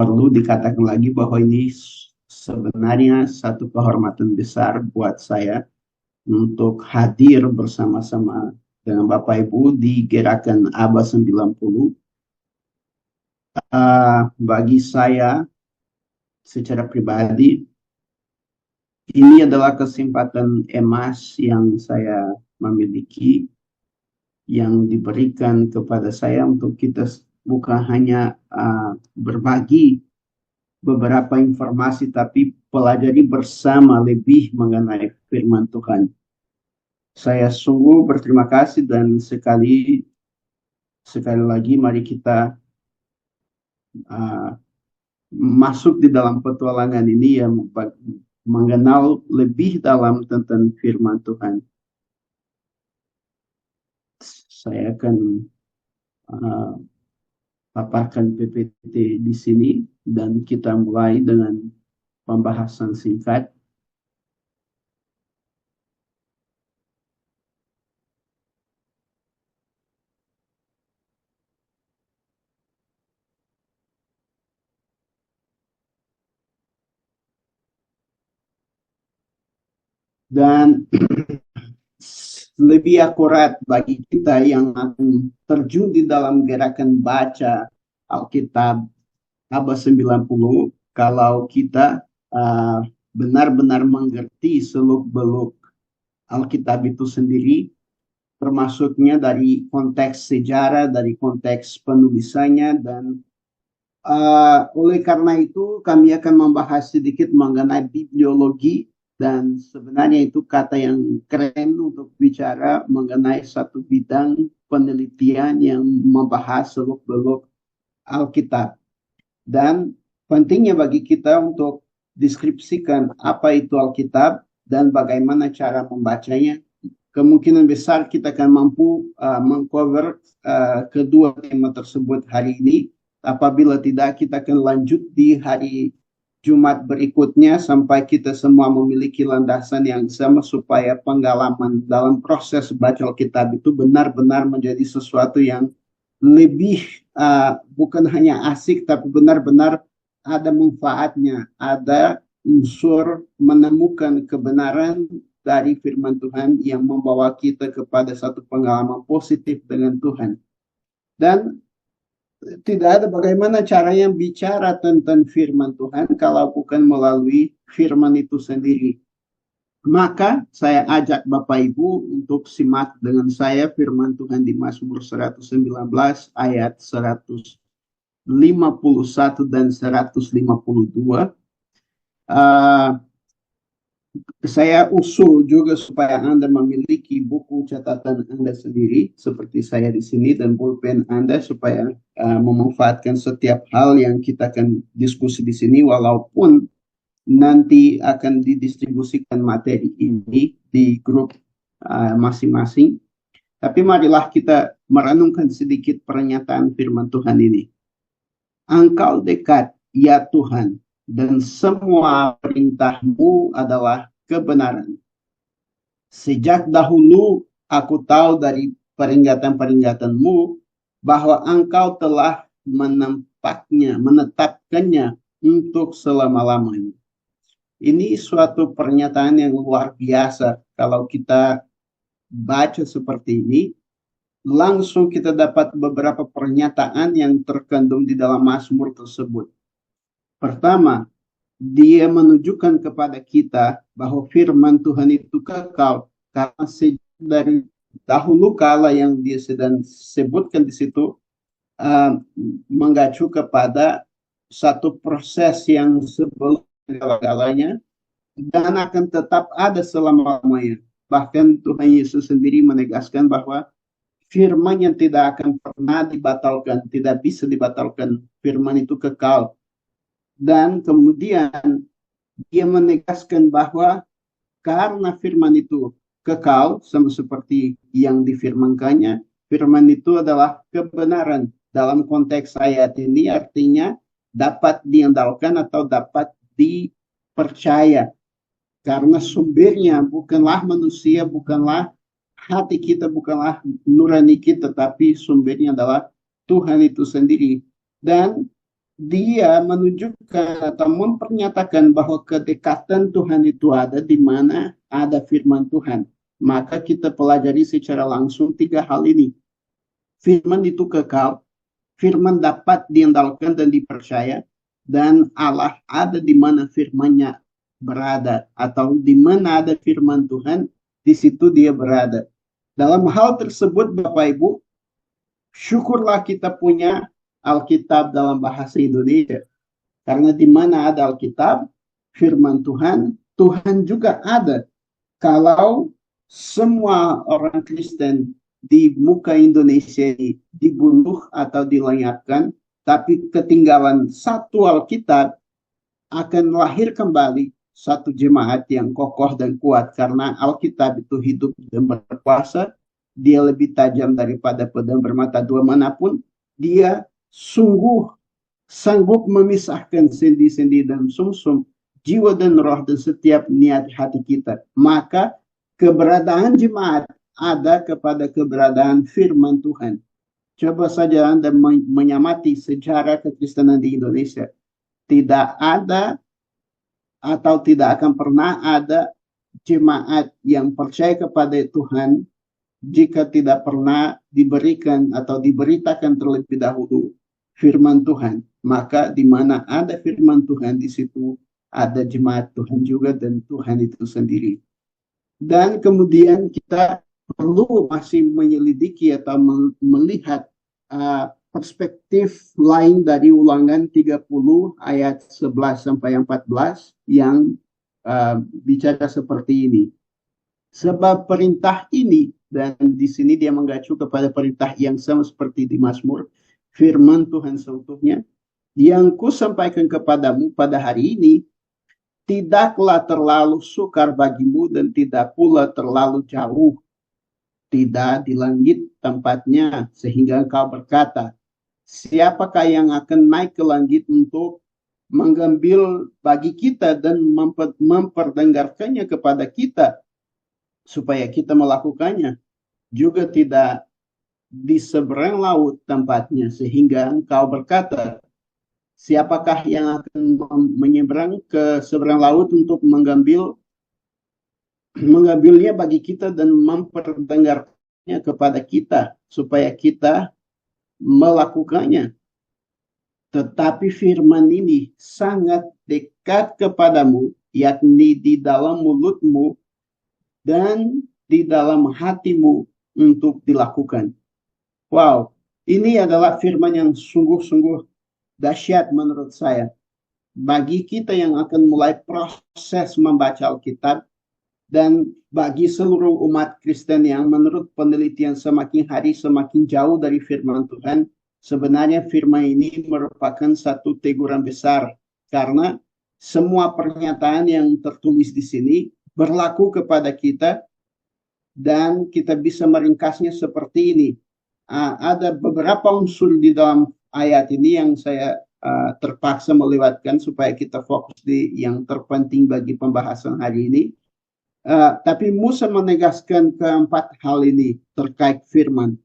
perlu dikatakan lagi bahwa ini sebenarnya satu kehormatan besar buat saya untuk hadir bersama-sama dengan Bapak Ibu di Gerakan ABA 90. Bagi saya secara pribadi, ini adalah kesempatan emas yang saya miliki, yang diberikan kepada saya untuk kita bukan hanya berbagi beberapa informasi, tapi pelajari bersama lebih mengenai firman Tuhan. Saya sungguh berterima kasih dan sekali lagi mari kita masuk di dalam petualangan ini yang mengenal lebih dalam tentang firman Tuhan. Saya akan paparkan PPT di sini dan kita mulai dengan pembahasan singkat. Dan lebih akurat bagi kita yang akan terjun di dalam gerakan baca Alkitab ABA 90, kalau kita benar-benar mengerti seluk-beluk Alkitab itu sendiri, termasuknya dari konteks sejarah, dari konteks penulisannya, dan oleh karena itu kami akan membahas sedikit mengenai bibliologi, dan sebenarnya itu kata yang keren untuk bicara mengenai satu bidang penelitian yang membahas seluk-beluk Alkitab. Dan pentingnya bagi kita untuk deskripsikan apa itu Alkitab dan bagaimana cara membacanya. Kemungkinan besar kita akan mampu mengcover kedua tema tersebut hari ini. Apabila tidak, kita akan lanjut di hari Jumat berikutnya sampai kita semua memiliki landasan yang sama supaya pengalaman dalam proses baca Alkitab itu benar-benar menjadi sesuatu yang lebih bukan hanya asik, tapi benar-benar ada manfaatnya, ada unsur menemukan kebenaran dari firman Tuhan yang membawa kita kepada satu pengalaman positif dengan Tuhan. Dan tidak ada bagaimana caranya bicara tentang firman Tuhan kalau bukan melalui firman itu sendiri. Maka saya ajak Bapak Ibu untuk simak dengan saya firman Tuhan di Mazmur 119 ayat 151 dan 152. Saya usul juga supaya Anda memiliki buku catatan Anda sendiri seperti saya di sini dan pulpen Anda supaya memanfaatkan setiap hal yang kita akan diskusi di sini, walaupun nanti akan didistribusikan materi ini di grup masing-masing. Tapi marilah kita merenungkan sedikit pernyataan firman Tuhan ini. Engkau dekat, ya Tuhan, dan semua perintah-Mu adalah kebenaran. Sejak dahulu aku tahu dari peringatan-peringatan-Mu bahwa Engkau telah menetapkannya untuk selama-lamanya. Ini suatu pernyataan yang luar biasa. Kalau kita baca seperti ini, langsung kita dapat beberapa pernyataan yang terkandung di dalam Mazmur tersebut. Pertama, dia menunjukkan kepada kita bahwa firman Tuhan itu kekal, karena dari dahulu kala yang dia sedang sebutkan di situ mengacu kepada satu proses yang sebelum segala-galanya dan akan tetap ada selama-lamanya. Bahkan Tuhan Yesus sendiri menegaskan bahwa firman yang tidak akan pernah dibatalkan, tidak bisa dibatalkan, firman itu kekal. Dan kemudian dia menegaskan bahwa karena firman itu kekal, sama seperti yang difirmankannya, firman itu adalah kebenaran. Dalam konteks ayat ini artinya dapat diandalkan atau dapat dipercaya. Karena sumbernya bukanlah manusia, bukanlah hati kita, bukanlah nurani kita, tapi sumbernya adalah Tuhan itu sendiri. Dan dia menunjukkan atau mempernyatakan bahwa kedekatan Tuhan itu ada di mana ada firman Tuhan. Maka kita pelajari secara langsung tiga hal ini. Firman itu kekal, firman dapat diandalkan dan dipercaya, dan Allah ada di mana firman-Nya berada, atau di mana ada firman Tuhan, di situ dia berada. Dalam hal tersebut, Bapak Ibu, syukurlah kita punya Alkitab dalam bahasa Indonesia. Karena di mana ada Alkitab, firman Tuhan, Tuhan juga ada. Kalau semua orang Kristen di muka Indonesia ini dibunuh atau dilenyapkan, tapi ketinggalan satu Alkitab, akan lahir kembali satu jemaat yang kokoh dan kuat, karena Alkitab itu hidup dan berkuasa. Dia lebih tajam daripada pedang bermata dua manapun. Dia sungguh sanggup memisahkan sendi-sendi dan sumsum, jiwa dan roh, dan setiap niat hati kita. Maka keberadaan jemaat ada kepada keberadaan firman Tuhan. Coba saja Anda menyamati sejarah kekristenan di Indonesia. Tidak ada atau tidak akan pernah ada jemaat yang percaya kepada Tuhan jika tidak pernah diberikan atau diberitakan terlebih dahulu firman Tuhan. Maka di mana ada firman Tuhan, di situ ada jemaat Tuhan juga, dan Tuhan itu sendiri. Dan kemudian kita perlu masih menyelidiki atau melihat perspektif lain dari Ulangan 30 ayat 11 sampai 14 yang bicara seperti ini. Sebab perintah ini, dan di sini dia mengacu kepada perintah yang sama seperti di Mazmur, firman Tuhan seutuhnya, yang kusampaikan kepadamu pada hari ini, tidaklah terlalu sukar bagimu dan tidak pula terlalu jauh. Tidak di langit tempatnya, sehingga engkau berkata, siapakah yang akan naik ke langit untuk mengambil bagi kita dan memperdengarkannya kepada kita, supaya kita melakukannya. Juga tidak di seberang laut tempatnya, sehingga engkau berkata, siapakah yang akan menyeberang ke seberang laut untuk mengambilnya bagi kita dan memperdengarkannya kepada kita, supaya kita melakukannya. Tetapi firman ini sangat dekat kepadamu, yakni di dalam mulutmu dan di dalam hatimu untuk dilakukan. Wow, ini adalah firman yang sungguh-sungguh dahsyat menurut saya. Bagi kita yang akan mulai proses membaca Alkitab, dan bagi seluruh umat Kristen yang menurut penelitian semakin hari semakin jauh dari firman Tuhan, sebenarnya firman ini merupakan satu teguran besar, karena semua pernyataan yang tertulis di sini berlaku kepada kita, dan kita bisa meringkasnya seperti ini. Ada beberapa unsur di dalam ayat ini yang saya terpaksa melewatkan supaya kita fokus di yang terpenting bagi pembahasan hari ini. Tapi Musa menegaskan keempat hal ini terkait firman.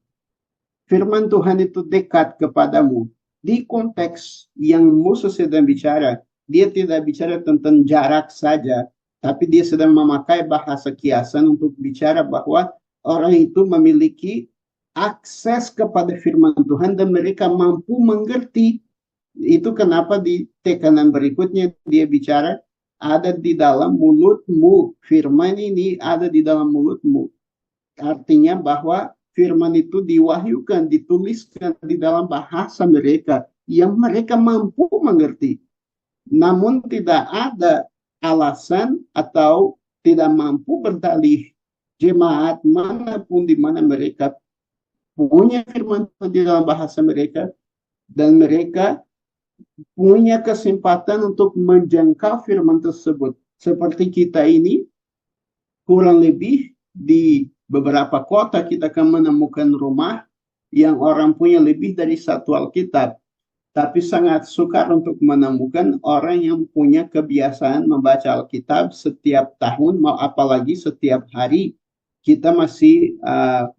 Firman Tuhan itu dekat kepadamu. Di konteks yang Musa sedang bicara, dia tidak bicara tentang jarak saja, tapi dia sedang memakai bahasa kiasan untuk bicara bahwa orang itu memiliki akses kepada firman Tuhan dan mereka mampu mengerti. Itu kenapa di tekanan berikutnya dia bicara, ada di dalam mulutmu. Firman ini ada di dalam mulutmu. Artinya bahwa firman itu diwahyukan, dituliskan di dalam bahasa mereka yang mereka mampu mengerti. Namun tidak ada alasan atau tidak mampu berdalih jemaat manapun di mana mereka punya firman di dalam bahasa mereka, dan mereka punya kesempatan untuk menjangkau firman tersebut. Seperti kita ini, kurang lebih di beberapa kota kita akan menemukan rumah yang orang punya lebih dari satu Alkitab. Tapi sangat sukar untuk menemukan orang yang punya kebiasaan membaca Alkitab setiap tahun, apalagi setiap hari. Kita masih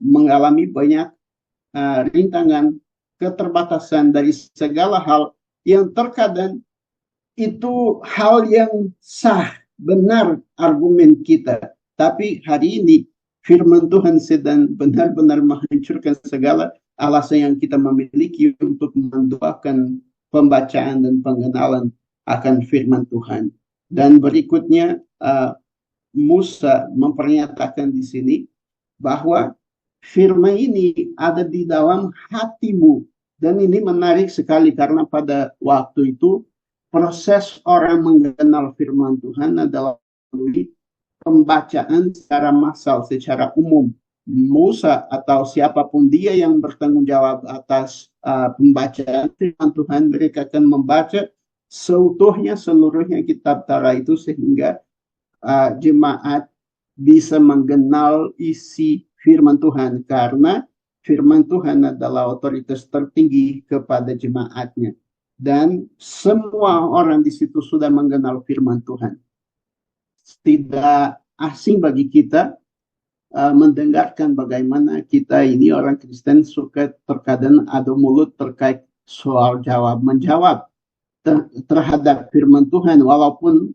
mengalami banyak rintangan, keterbatasan dari segala hal yang terkadang itu hal yang sah, benar argumen kita. Tapi hari ini firman Tuhan sedang benar-benar menghancurkan segala alasan yang kita memiliki untuk mendoakan pembacaan dan pengenalan akan firman Tuhan. Dan berikutnya Musa mempernyatakan di sini bahwa firman ini ada di dalam hatimu. Dan ini menarik sekali karena pada waktu itu proses orang mengenal firman Tuhan adalah melalui pembacaan secara massal, secara umum. Musa atau siapapun dia yang bertanggung jawab atas pembacaan firman Tuhan, mereka akan membaca seutuhnya seluruhnya kitab Torah itu sehingga jemaat bisa mengenal isi firman Tuhan, karena firman Tuhan adalah otoritas tertinggi kepada jemaatnya. Dan semua orang di situ sudah mengenal firman Tuhan. Tidak asing bagi kita mendengarkan bagaimana kita ini orang Kristen suka terkadang adu mulut terkait soal jawab menjawab terhadap firman Tuhan, walaupun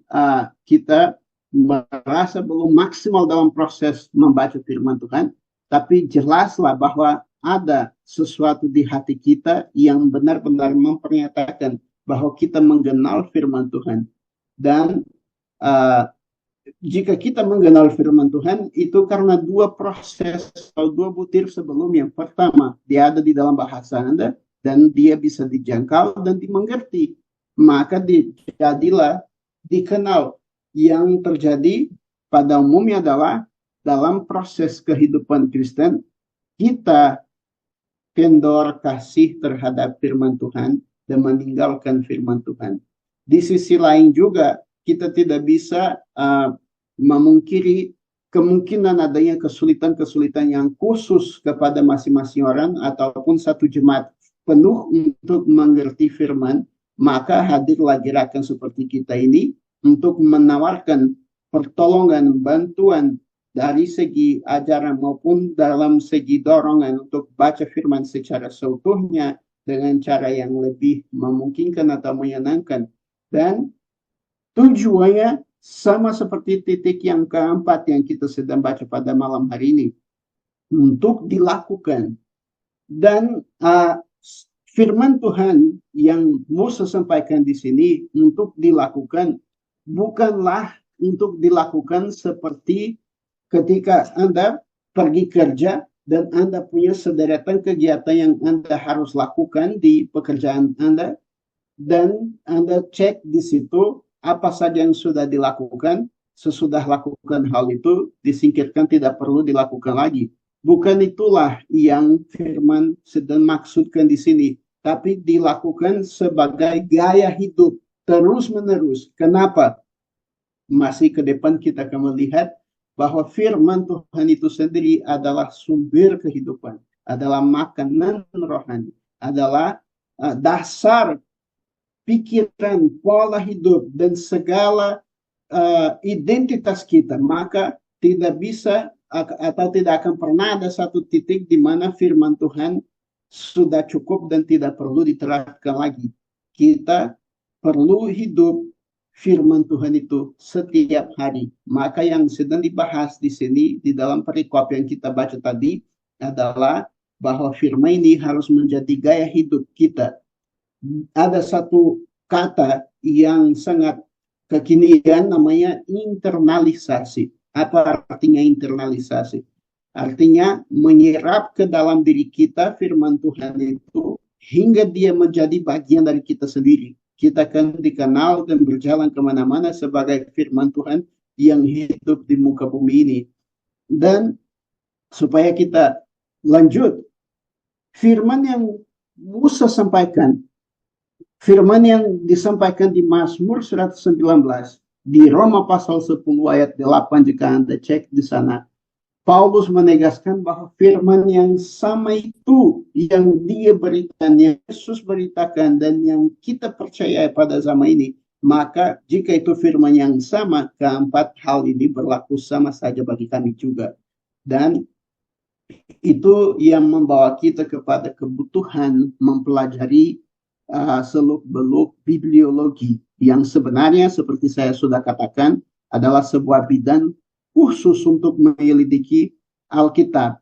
kita merasa belum maksimal dalam proses membaca firman Tuhan, tapi jelaslah bahwa ada sesuatu di hati kita yang benar-benar mempernyatakan bahwa kita mengenal firman Tuhan. Dan jika kita mengenal firman Tuhan, itu karena dua proses atau dua butir sebelumnya. Pertama, dia ada di dalam bahasa Anda, dan dia bisa dijangkau dan dimengerti. Maka jadilah dikenal. Yang terjadi pada umumnya adalah dalam proses kehidupan Kristen, kita kendor kasih terhadap firman Tuhan dan meninggalkan firman Tuhan. Di sisi lain juga, kita tidak bisa memungkiri kemungkinan adanya kesulitan-kesulitan yang khusus kepada masing-masing orang ataupun satu jemaat penuh untuk mengerti firman. Maka hadirlah gerakan seperti kita ini untuk menawarkan pertolongan, bantuan dari segi ajaran maupun dalam segi dorongan untuk baca firman secara seutuhnya dengan cara yang lebih memungkinkan atau menyenangkan. Dan tujuannya sama seperti titik yang keempat yang kita sedang baca pada malam hari ini, untuk dilakukan. Dan firman Tuhan yang Musa sampaikan di sini untuk dilakukan bukanlah untuk dilakukan seperti ketika Anda pergi kerja dan Anda punya sederetan kegiatan yang Anda harus lakukan di pekerjaan Anda, dan Anda cek di situ apa saja yang sudah dilakukan. Sesudah lakukan hal itu, disingkirkan, tidak perlu dilakukan lagi. Bukan itulah yang firman sedang maksudkan di sini, tapi dilakukan sebagai gaya hidup terus-menerus. Kenapa? Masih ke depan kita akan melihat bahwa firman Tuhan itu sendiri adalah sumber kehidupan, adalah makanan rohani, adalah dasar pikiran, pola hidup, dan segala identitas kita. Maka tidak bisa atau tidak akan pernah ada satu titik di mana firman Tuhan sudah cukup dan tidak perlu diterapkan lagi. Kita perlu hidup firman Tuhan itu setiap hari. Maka yang sedang dibahas di sini di dalam perikop yang kita baca tadi adalah bahwa firman ini harus menjadi gaya hidup kita. Ada satu kata yang sangat kekinian namanya internalisasi. Apa artinya internalisasi? Artinya menyerap ke dalam diri kita firman Tuhan itu hingga dia menjadi bagian dari kita sendiri. Kita akan dikenal dan berjalan kemana-mana sebagai firman Tuhan yang hidup di muka bumi ini. Dan supaya kita lanjut, firman yang Musa sampaikan, firman yang disampaikan di Mazmur 119, di Roma pasal 10 ayat 8 jika Anda cek di sana, Paulus menegaskan bahwa firman yang sama itu yang dia berikan, yang Yesus beritakan, dan yang kita percaya pada zaman ini, maka jika itu firman yang sama, keempat hal ini berlaku sama saja bagi kami juga. Dan itu yang membawa kita kepada kebutuhan mempelajari seluk-beluk bibliologi yang sebenarnya seperti saya sudah katakan adalah sebuah bidang khusus untuk menyelidiki Alkitab.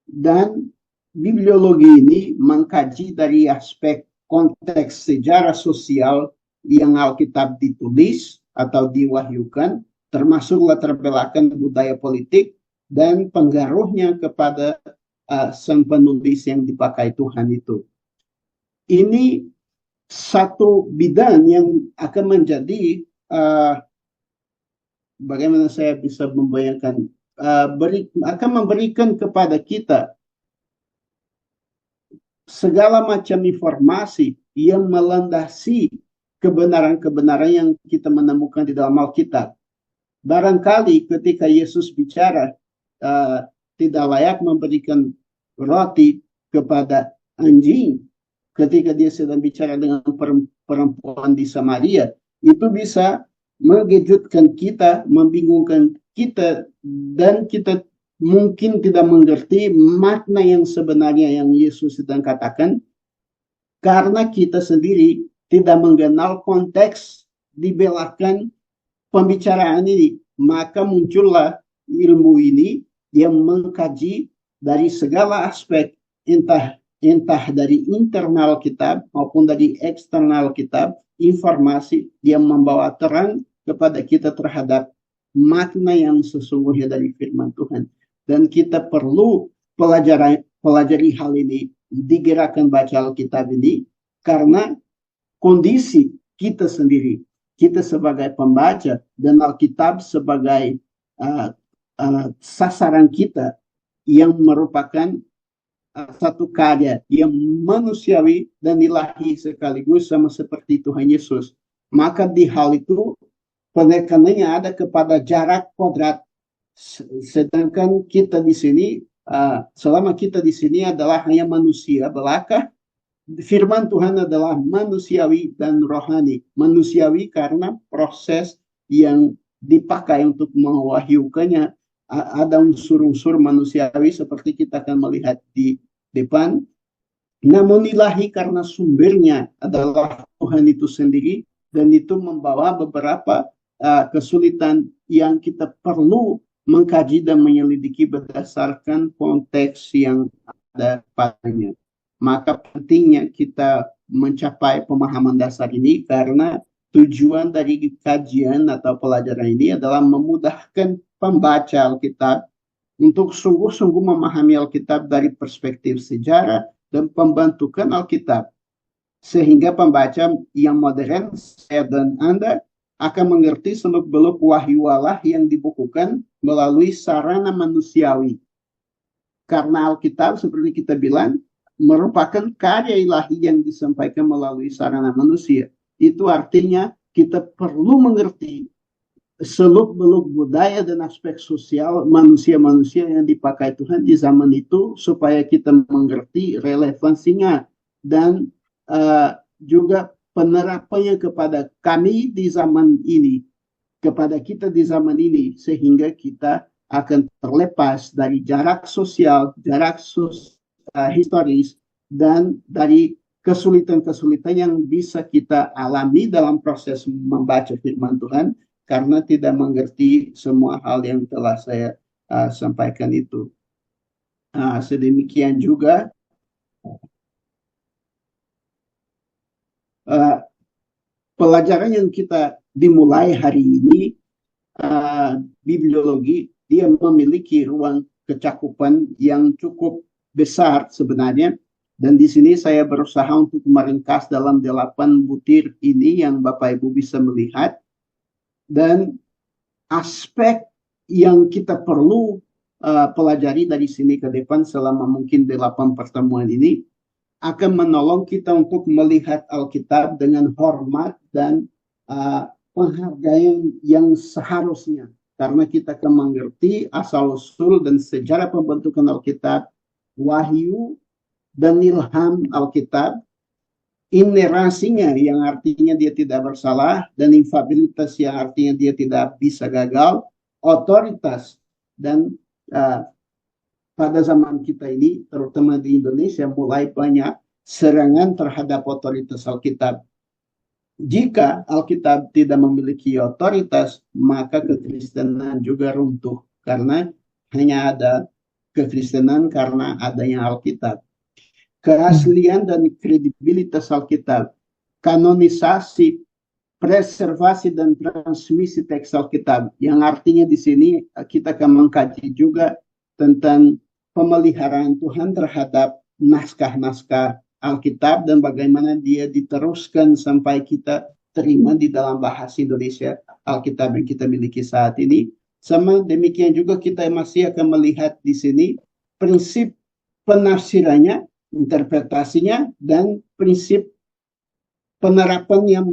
Dan bibliologi ini mengkaji dari aspek konteks sejarah sosial yang Alkitab ditulis atau diwahyukan, termasuk latar belakang budaya politik dan pengaruhnya kepada sang penulis yang dipakai Tuhan itu. Ini satu bidang yang akan menjadi bagaimana saya bisa membayangkan akan memberikan kepada kita segala macam informasi yang melandasi kebenaran-kebenaran yang kita menemukan di dalam Alkitab. Barangkali ketika Yesus bicara tidak layak memberikan roti kepada anjing, ketika dia sedang bicara dengan perempuan di Samaria, itu bisa mengejutkan kita, membingungkan kita, dan kita mungkin tidak mengerti makna yang sebenarnya yang Yesus sedang katakan, karena kita sendiri tidak mengenal konteks di belakang pembicaraan ini. Maka muncullah ilmu ini yang mengkaji dari segala aspek, entah dari internal kitab maupun dari eksternal kitab, informasi yang membawa terang kepada kita terhadap makna yang sesungguhnya dari firman Tuhan. Dan kita perlu pelajari hal ini di gerakan baca Alkitab ini, karena kondisi kita sendiri, kita sebagai pembaca dan Alkitab sebagai sasaran kita yang merupakan satu karya yang manusiawi dan ilahi sekaligus, sama seperti Tuhan Yesus. Maka di hal itu penekanannya ada kepada jarak kodrat. Sedangkan kita di sini, selama kita di sini adalah hanya manusia belaka, firman Tuhan adalah manusiawi dan rohani. Manusiawi karena proses yang dipakai untuk mewahyukannya ada unsur-unsur manusiawi seperti kita akan melihat di depan. Namun ilahi karena sumbernya adalah Tuhan itu sendiri, dan itu membawa beberapa kesulitan yang kita perlu mengkaji dan menyelidiki berdasarkan konteks yang ada padanya. Maka pentingnya kita mencapai pemahaman dasar ini, karena tujuan dari kajian atau pelajaran ini adalah memudahkan pembaca Alkitab untuk sungguh-sungguh memahami Alkitab dari perspektif sejarah dan pembentukan Alkitab. Sehingga pembaca yang modern, saya dan Anda, akan mengerti seluk-beluk wahyu Allah yang dibukukan melalui sarana manusiawi. Karena Alkitab, seperti kita bilang, merupakan karya ilahi yang disampaikan melalui sarana manusia. Itu artinya kita perlu mengerti seluk-beluk budaya dan aspek sosial manusia-manusia yang dipakai Tuhan di zaman itu, supaya kita mengerti relevansinya dan juga penerapannya kepada kami di zaman ini, kepada kita di zaman ini, sehingga kita akan terlepas dari jarak sosial, historis, dan dari kesulitan-kesulitan yang bisa kita alami dalam proses membaca firman Tuhan, karena tidak mengerti semua hal yang telah saya sampaikan itu. Sedemikian juga pelajaran yang kita dimulai hari ini, bibliologi, dia memiliki ruang kecakupan yang cukup besar sebenarnya. Dan di sini saya berusaha untuk meringkas dalam 8 butir ini yang Bapak Ibu bisa melihat. Dan aspek yang kita perlu pelajari dari sini ke depan selama mungkin 8 pertemuan ini akan menolong kita untuk melihat Alkitab dengan hormat dan penghargaan yang seharusnya. Karena kita akan mengerti asal-usul dan sejarah pembentukan Alkitab, wahyu dan ilham Alkitab, inerasinya yang artinya dia tidak bersalah, dan infabilitas yang artinya dia tidak bisa gagal, otoritas, dan pada zaman kita ini, terutama di Indonesia, mulai banyak serangan terhadap otoritas Alkitab. Jika Alkitab tidak memiliki otoritas, maka kekristenan juga runtuh. Karena hanya ada kekristenan karena adanya Alkitab. Keaslian dan kredibilitas Alkitab, kanonisasi, preservasi dan transmisi teks Alkitab, yang artinya di sini kita akan mengkaji juga tentang pemeliharaan Tuhan terhadap naskah-naskah Alkitab dan bagaimana dia diteruskan sampai kita terima di dalam bahasa Indonesia Alkitab yang kita miliki saat ini. Sama demikian juga kita masih akan melihat di sini prinsip penafsirannya, interpretasinya, dan prinsip penerapan yang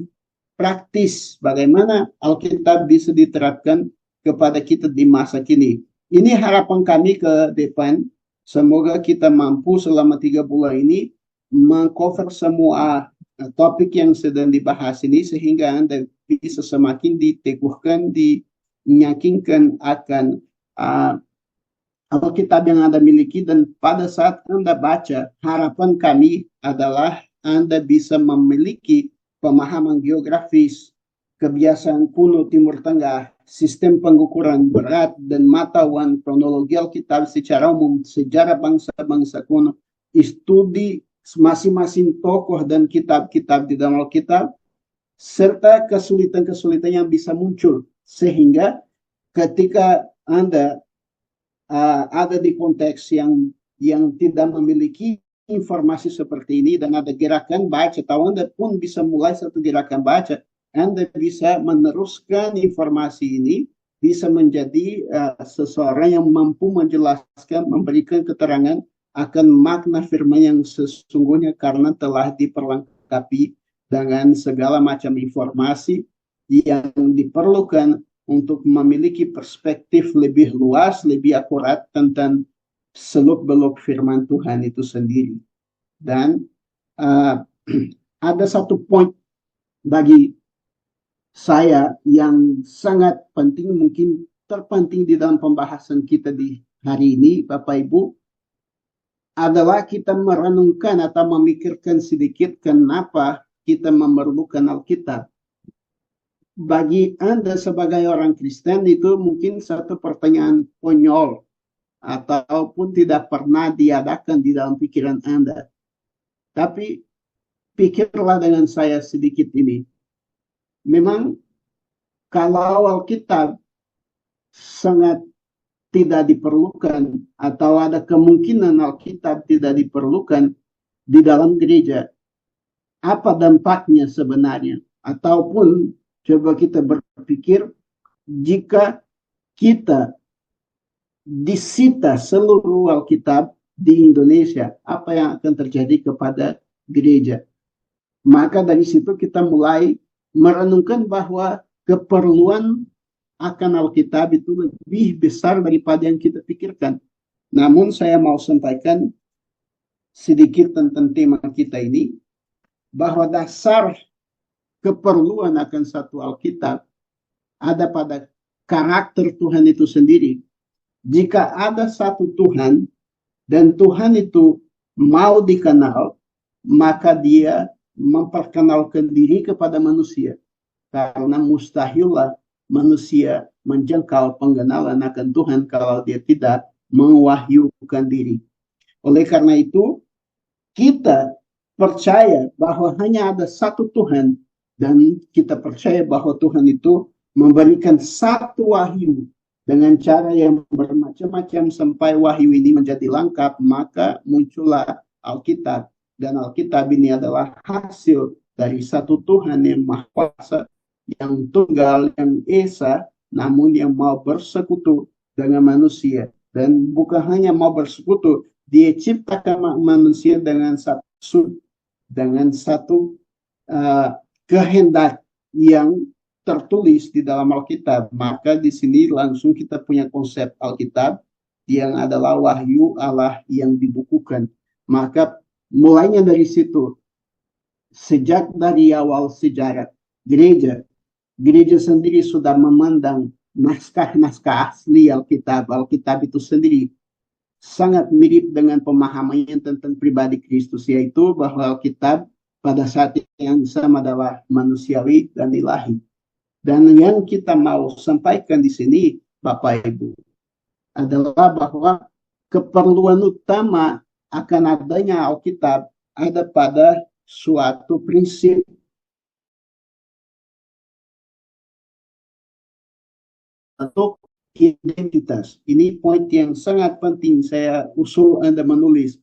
praktis. Bagaimana Alkitab bisa diterapkan kepada kita di masa kini. Ini harapan kami ke depan. Semoga kita mampu selama 3 bulan ini mengcover semua topik yang sedang dibahas ini sehingga Anda bisa semakin diteguhkan, meyakinkan akan Alkitab yang Anda miliki, dan pada saat Anda baca, harapan kami adalah Anda bisa memiliki pemahaman geografis, kebiasaan kuno Timur Tengah, sistem pengukuran berat dan matauan kronologi Alkitab secara umum, sejarah bangsa-bangsa kuno, studi masing-masing tokoh dan kitab-kitab di dalam Alkitab, serta kesulitan-kesulitan yang bisa muncul. Sehingga ketika Anda ada di konteks yang tidak memiliki informasi seperti ini dan ada gerakan baca, atau Anda pun bisa mulai satu gerakan baca, Anda bisa meneruskan informasi ini, bisa menjadi seseorang yang mampu menjelaskan, memberikan keterangan akan makna firman yang sesungguhnya karena telah diperlengkapi dengan segala macam informasi yang diperlukan untuk memiliki perspektif lebih luas, lebih akurat tentang seluk-beluk firman Tuhan itu sendiri. Dan ada satu poin bagi saya yang sangat penting, mungkin terpenting di dalam pembahasan kita di hari ini, Bapak Ibu, adalah kita merenungkan atau memikirkan sedikit kenapa kita memerlukan Alkitab. Bagi Anda sebagai orang Kristen itu mungkin satu pertanyaan konyol ataupun tidak pernah diadakan di dalam pikiran Anda. Tapi pikirlah dengan saya sedikit ini. Memang kalau Alkitab sangat tidak diperlukan atau ada kemungkinan Alkitab tidak diperlukan di dalam gereja, apa dampaknya sebenarnya? Ataupun coba kita berpikir, jika kita disita seluruh Alkitab di Indonesia, apa yang akan terjadi kepada gereja? Maka dari situ kita mulai merenungkan bahwa keperluan akan Alkitab itu lebih besar daripada yang kita pikirkan. Namun saya mau sampaikan sedikit tentang tema kita ini, bahwa dasar keperluan akan satu Alkitab ada pada karakter Tuhan itu sendiri. Jika ada satu Tuhan dan Tuhan itu mau dikenal, maka dia memperkenalkan diri kepada manusia. Karena mustahillah manusia menjangkau pengenalan akan Tuhan kalau dia tidak mewahyukan diri. Oleh karena itu, kita percaya bahwa hanya ada satu Tuhan, dan kita percaya bahwa Tuhan itu memberikan satu wahyu dengan cara yang bermacam-macam sampai wahyu ini menjadi lengkap. Maka muncullah Alkitab, dan Alkitab ini adalah hasil dari satu Tuhan yang Maha Kuasa, yang tunggal, yang esa, namun yang mau bersekutu dengan manusia. Dan bukan hanya mau bersekutu, dia ciptakan manusia dengan satu kehendak yang tertulis di dalam Alkitab. Maka di sini langsung kita punya konsep Alkitab yang adalah wahyu Allah yang dibukukan. Maka mulainya dari situ, sejak dari awal sejarah gereja sendiri sudah memandang naskah-naskah asli Alkitab itu sendiri sangat mirip dengan pemahaman tentang pribadi Kristus, yaitu bahwa Alkitab pada saat yang sama adalah manusiawi dan ilahi. Dan yang kita mau sampaikan di sini, Bapak Ibu, adalah bahwa keperluan utama akan adanya Alkitab ada pada suatu prinsip untuk identitas. Ini poin yang sangat penting saya usul Anda menulis.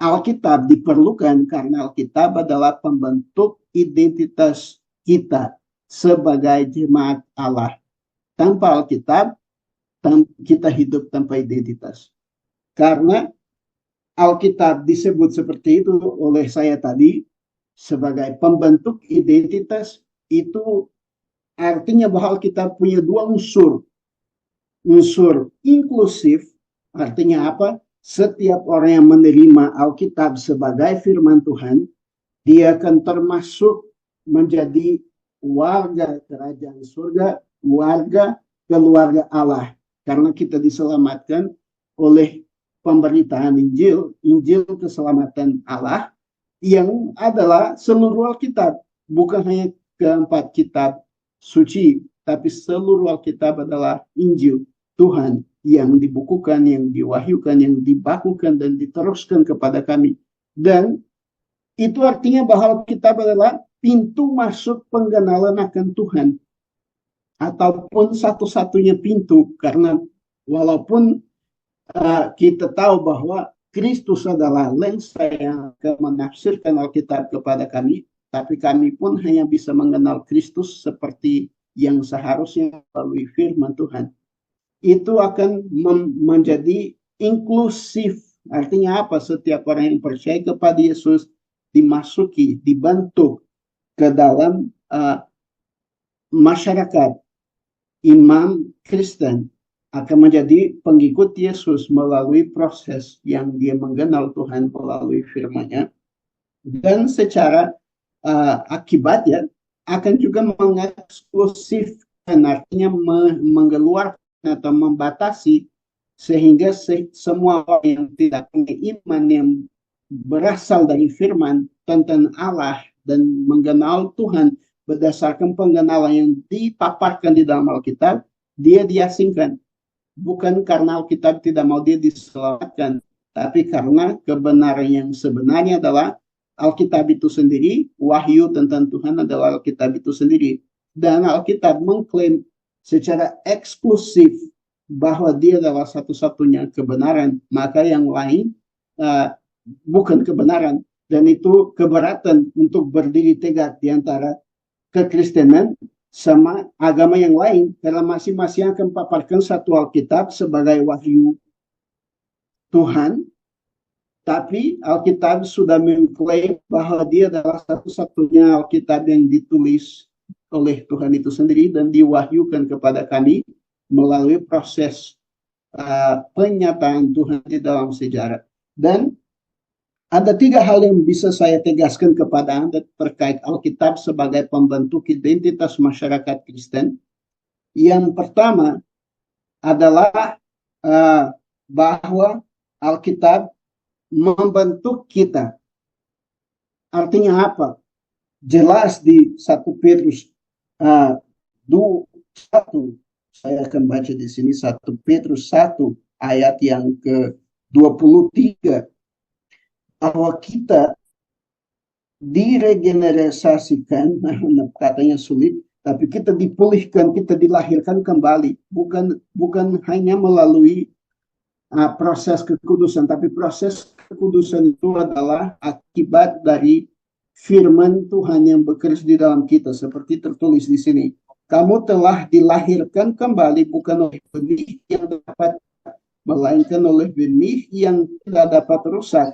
Alkitab diperlukan karena Alkitab adalah pembentuk identitas kita sebagai jemaat Allah. Tanpa Alkitab, kita hidup tanpa identitas. Karena Alkitab disebut seperti itu oleh saya tadi sebagai pembentuk identitas, itu artinya bahwa Alkitab punya dua unsur. Unsur inklusif, artinya apa? Setiap orang yang menerima Alkitab sebagai firman Tuhan, dia akan termasuk menjadi warga kerajaan surga, warga keluarga Allah. Karena kita diselamatkan oleh pemberitaan Injil, Injil keselamatan Allah, yang adalah seluruh Alkitab. Bukan hanya keempat kitab suci, tapi seluruh Alkitab adalah Injil Tuhan yang dibukukan, yang diwahyukan, yang dibakukan dan diteruskan kepada kami. Dan itu artinya bahwa Alkitab adalah pintu masuk pengenalan akan Tuhan, ataupun satu-satunya pintu, karena walaupun kita tahu bahwa Kristus adalah lensa yang akan menafsirkan Alkitab kepada kami, tapi kami pun hanya bisa mengenal Kristus seperti yang seharusnya melalui firman Tuhan. Itu akan menjadi inklusif. Artinya apa? Setiap orang yang percaya kepada Yesus dimasuki, dibentuk ke dalam masyarakat imam Kristen, akan menjadi pengikut Yesus melalui proses yang dia mengenal Tuhan melalui firman-Nya. Dan secara akibatnya akan juga mengeksklusifkan, artinya mengeluarkan atau membatasi, sehingga semua orang yang tidak punya iman yang berasal dari firman tentang Allah dan mengenal Tuhan berdasarkan pengenalan yang dipaparkan di dalam Alkitab, dia diasingkan. Bukan karena Alkitab tidak mau dia diselamatkan, tapi karena kebenaran yang sebenarnya adalah Alkitab itu sendiri, wahyu tentang Tuhan adalah Alkitab itu sendiri. Dan Alkitab mengklaim secara eksklusif bahwa dia adalah satu-satunya kebenaran, maka yang lain bukan kebenaran. Dan itu keberatan untuk berdiri tegak di antara kekristenan sama agama yang lain, karena masing-masing akan paparkan satu Alkitab sebagai wahyu Tuhan, tapi Alkitab sudah mengklaim bahwa dia adalah satu-satunya Alkitab yang ditulis oleh Tuhan itu sendiri dan diwahyukan kepada kami melalui proses penyataan Tuhan di dalam sejarah. Dan ada tiga hal yang bisa saya tegaskan kepada Anda terkait Alkitab sebagai pembentuk identitas masyarakat Kristen. Yang pertama adalah bahwa Alkitab membentuk kita. Artinya apa? Jelas di 1 Petrus 1, saya akan baca di sini 1 Petrus 1 ayat yang ke-23, bahwa kita diregenerasikan, katanya sulit, tapi kita dipulihkan, kita dilahirkan kembali, bukan hanya melalui proses kekudusan, tapi proses kekudusan itu adalah akibat dari firman Tuhan yang bekerja di dalam kita, seperti tertulis di sini. Kamu telah dilahirkan kembali bukan oleh benih yang dapat, melainkan oleh benih yang tidak dapat rusak.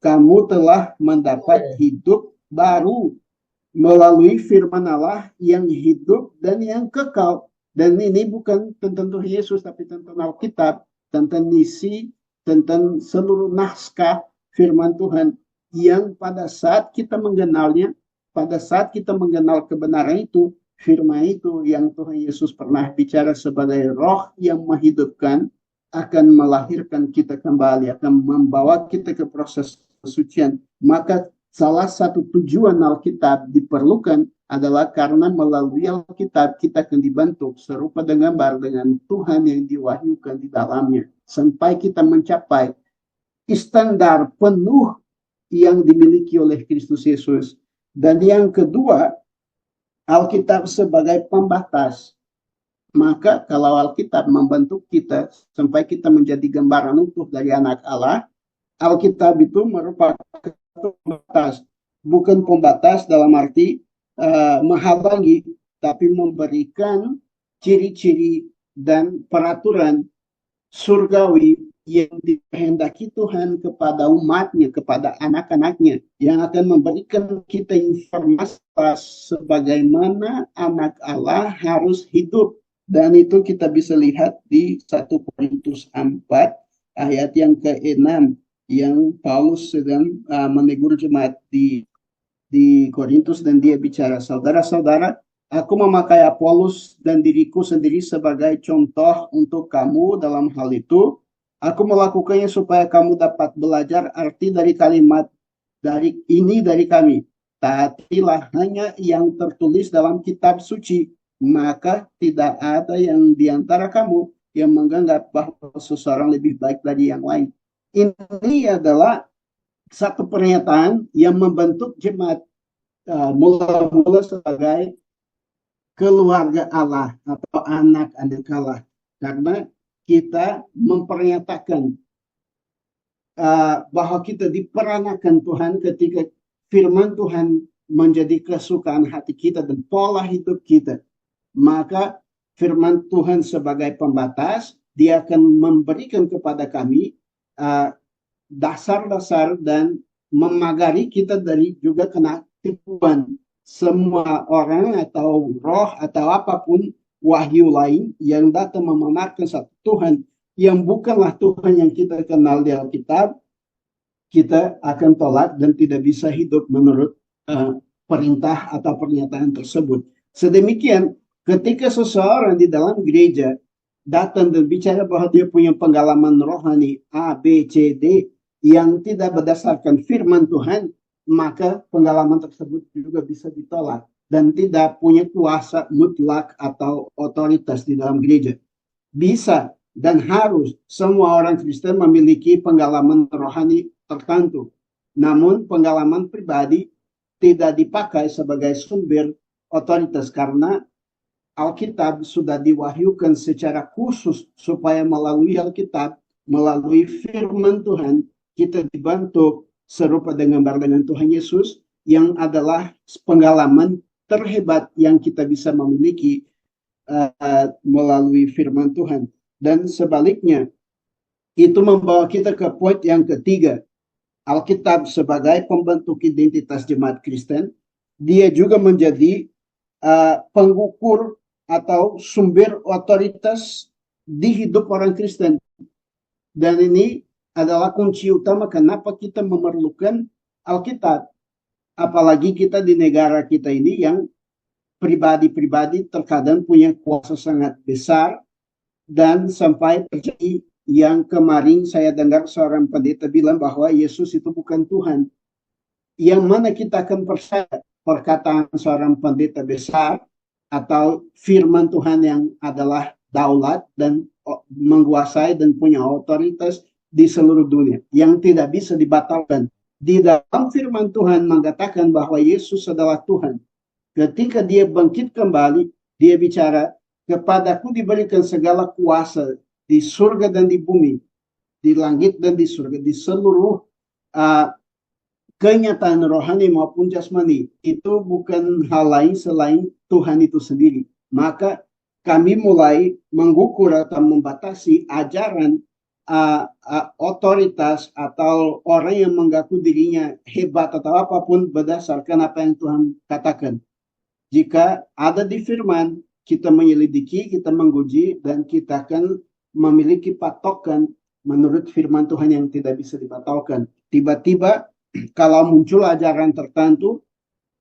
Kamu telah mendapat hidup baru melalui firman Allah yang hidup dan yang kekal. Dan ini bukan tentang Tuhan Yesus, tapi tentang Alkitab, tentang misi, tentang seluruh naskah firman Tuhan yang pada saat kita mengenalnya, pada saat kita mengenal kebenaran itu, firman itu yang Tuhan Yesus pernah bicara sebagai roh yang menghidupkan, akan melahirkan kita kembali, akan membawa kita ke proses kesucian. Maka salah satu tujuan Alkitab diperlukan adalah karena melalui Alkitab kita akan dibentuk serupa dengan gambar dengan Tuhan yang diwahyukan di dalamnya. Sampai kita mencapai standar penuh yang dimiliki oleh Kristus Yesus. Dan yang kedua, Alkitab sebagai pembatas. Maka kalau Alkitab membentuk kita sampai kita menjadi gambaran utuh dari anak Allah, Alkitab itu merupakan pembatas. Bukan pembatas dalam arti menghalangi, tapi memberikan ciri-ciri dan peraturan surgawi yang dikehendaki Tuhan kepada umatnya, kepada anak-anaknya, yang akan memberikan kita informasi sebagaimana anak Allah harus hidup. Dan itu kita bisa lihat di 1 Korintus 4 ayat yang ke-6 yang Paulus sedang menegur jemaat di Korintus dan dia bicara, saudara-saudara, aku memakai Apolos dan diriku sendiri sebagai contoh untuk kamu dalam hal itu. Aku melakukannya supaya kamu dapat belajar arti dari kalimat dari kami. Taatilah hanya yang tertulis dalam kitab suci, maka tidak ada yang di antara kamu yang menganggap bahwa seseorang lebih baik dari yang lain. Ini adalah satu pernyataan yang membentuk jemaat mula-mula sebagai keluarga Allah atau anak-anak Allah. Karena kita mempernyatakan bahwa kita diperanakan Tuhan ketika firman Tuhan menjadi kesukaan hati kita dan pola hidup kita. Maka firman Tuhan sebagai pembatas, dia akan memberikan kepada kami dasar-dasar dan memagari kita dari juga kena tipuan semua orang atau roh atau apapun wahyu lain yang datang membenarkan satu Tuhan yang bukanlah Tuhan yang kita kenal di Alkitab, kita akan tolak dan tidak bisa hidup menurut perintah atau pernyataan tersebut. Sedemikian ketika seseorang di dalam gereja datang dan bicara bahwa dia punya pengalaman rohani A, B, C, D yang tidak berdasarkan firman Tuhan, maka pengalaman tersebut juga bisa ditolak dan tidak punya kuasa mutlak atau otoritas di dalam gereja. Bisa dan harus semua orang Kristen memiliki pengalaman rohani tertentu. Namun pengalaman pribadi tidak dipakai sebagai sumber otoritas karena Alkitab sudah diwahyukan secara khusus supaya melalui Alkitab, melalui firman Tuhan, kita dibentuk serupa dengan Tuhan Yesus yang adalah pengalaman terhebat yang kita bisa memiliki melalui firman Tuhan. Dan sebaliknya, itu membawa kita ke poin yang ketiga. Alkitab sebagai pembentuk identitas jemaat Kristen, dia juga menjadi pengukur atau sumber otoritas di hidup orang Kristen. Dan ini adalah kunci utama kenapa kita memerlukan Alkitab. Apalagi kita di negara kita ini yang pribadi-pribadi terkadang punya kuasa sangat besar dan sampai terjadi yang kemarin saya dengar seorang pendeta bilang bahwa Yesus itu bukan Tuhan. Yang mana kita akan percaya perkataan seorang pendeta besar atau firman Tuhan yang adalah daulat dan menguasai dan punya otoritas di seluruh dunia yang tidak bisa dibatalkan. Di dalam firman Tuhan mengatakan bahwa Yesus adalah Tuhan. Ketika dia bangkit kembali, dia bicara, kepadaku diberikan segala kuasa di surga dan di bumi, di langit dan di surga, di seluruh kenyataan rohani maupun jasmani. Itu bukan hal lain selain Tuhan itu sendiri. Maka kami mulai mengukur atau membatasi ajaran otoritas atau orang yang mengaku dirinya hebat atau apapun berdasarkan apa yang Tuhan katakan. Jika ada di firman, kita menyelidiki, kita menguji, dan kita akan memiliki patokan menurut firman Tuhan yang tidak bisa dibatalkan. Tiba-tiba kalau muncul ajaran tertentu,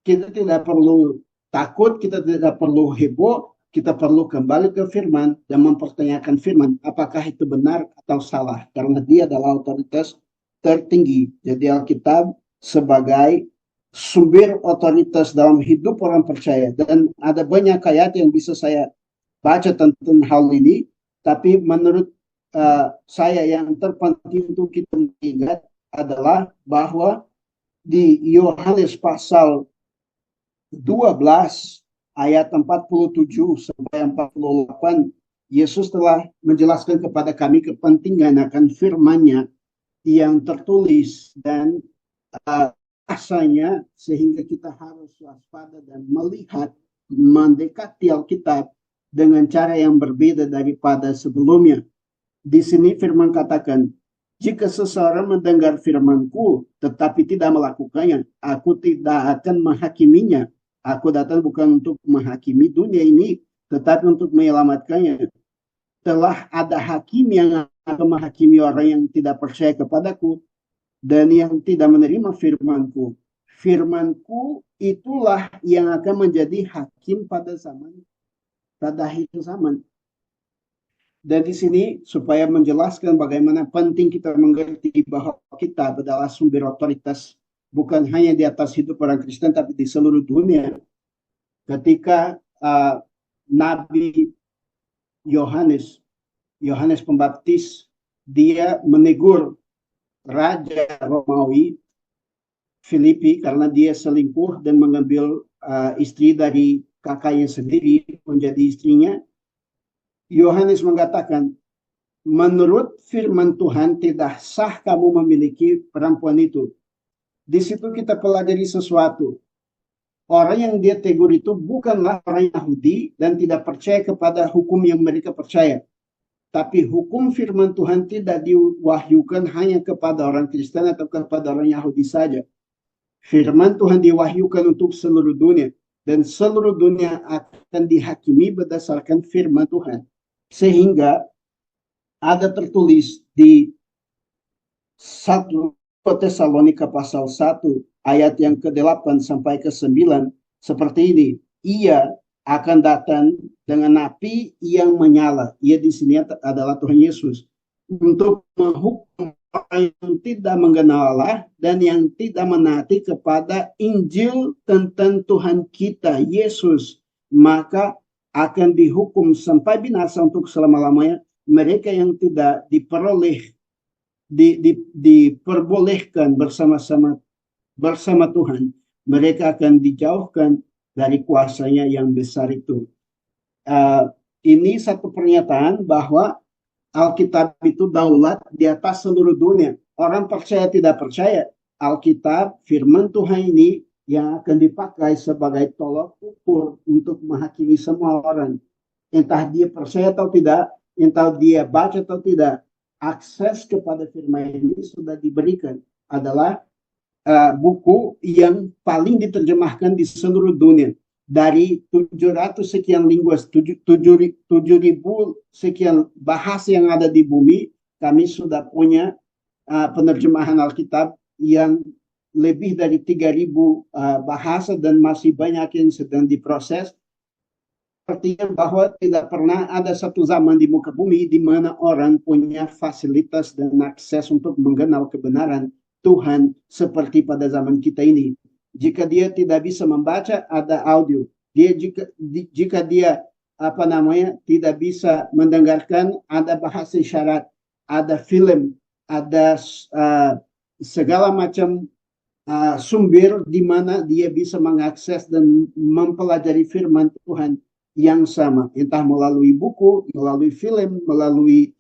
kita tidak perlu takut, kita tidak perlu heboh, kita perlu kembali ke firman dan mempertanyakan firman, apakah itu benar atau salah, karena dia adalah otoritas tertinggi. Jadi Alkitab sebagai sumber otoritas dalam hidup orang percaya, dan ada banyak ayat yang bisa saya baca tentang hal ini, tapi menurut saya yang terpenting untuk kita ingat adalah bahwa di Yohanes pasal 12 ayat 47 sampai 48, Yesus telah menjelaskan kepada kami kepentingan akan firman-Nya yang tertulis dan rasanya, sehingga kita harus waspada dan melihat, mendekati Alkitab dengan cara yang berbeda daripada sebelumnya. Di sini firman katakan, jika seseorang mendengar firmanku tetapi tidak melakukannya, aku tidak akan menghakiminya. Aku datang bukan untuk menghakimi dunia ini, tetapi untuk menyelamatkannya. Telah ada hakim yang akan menghakimi orang yang tidak percaya kepadaku dan yang tidak menerima firmanku. Firmanku itulah yang akan menjadi hakim pada akhir zaman. Dan di sini supaya menjelaskan bagaimana penting kita mengerti bahwa kita adalah sumber otoritas bukan hanya di atas hidup orang Kristen tapi di seluruh dunia. Ketika Nabi Yohanes Pembaptis, dia menegur Raja Romawi Filipi karena dia selingkuh dan mengambil istri dari kakaknya sendiri menjadi istrinya. Yohanes mengatakan, menurut firman Tuhan tidak sah kamu memiliki perempuan itu. Di situ kita pelajari sesuatu. Orang yang dia tegur itu bukanlah orang Yahudi dan tidak percaya kepada hukum yang mereka percaya. Tapi hukum firman Tuhan tidak diwahyukan hanya kepada orang Kristen atau kepada orang Yahudi saja. Firman Tuhan diwahyukan untuk seluruh dunia. Dan seluruh dunia akan dihakimi berdasarkan firman Tuhan. Sehingga ada tertulis di 1 Tesalonika pasal 1 ayat yang ke-8 sampai ke-9 seperti ini. Ia akan datang dengan api yang menyala. Ia di sini adalah Tuhan Yesus. Untuk menghukum orang yang tidak mengenal Allah dan yang tidak menaati kepada Injil tentang Tuhan kita Yesus. Maka akan dihukum sampai binasa untuk selama-lamanya mereka yang tidak diperbolehkan bersama Tuhan. Mereka akan dijauhkan dari kuasanya yang besar itu. Ini satu pernyataan bahwa Alkitab itu daulat di atas seluruh dunia. Orang percaya tidak percaya, Alkitab, firman Tuhan ini yang akan dipakai sebagai tolok ukur untuk menghakimi semua orang. Entah dia percaya atau tidak, entah dia baca atau tidak, akses kepada firman ini sudah diberikan. Adalah buku yang paling diterjemahkan di seluruh dunia. Dari 700 sekian linguas, 7.000 sekian bahasa yang ada di bumi, kami sudah punya penerjemahan Alkitab yang lebih dari 3.000 bahasa dan masih banyak yang sedang diproses. Artinya bahwa tidak pernah ada satu zaman di muka bumi di mana orang punya fasilitas dan akses untuk mengenal kebenaran Tuhan seperti pada zaman kita ini. Jika dia tidak bisa membaca, ada audio. Jika dia tidak bisa mendengarkan, ada bahasa isyarat, ada film, ada segala macam sumber di mana dia bisa mengakses dan mempelajari firman Tuhan yang sama, entah melalui buku, melalui film, melalui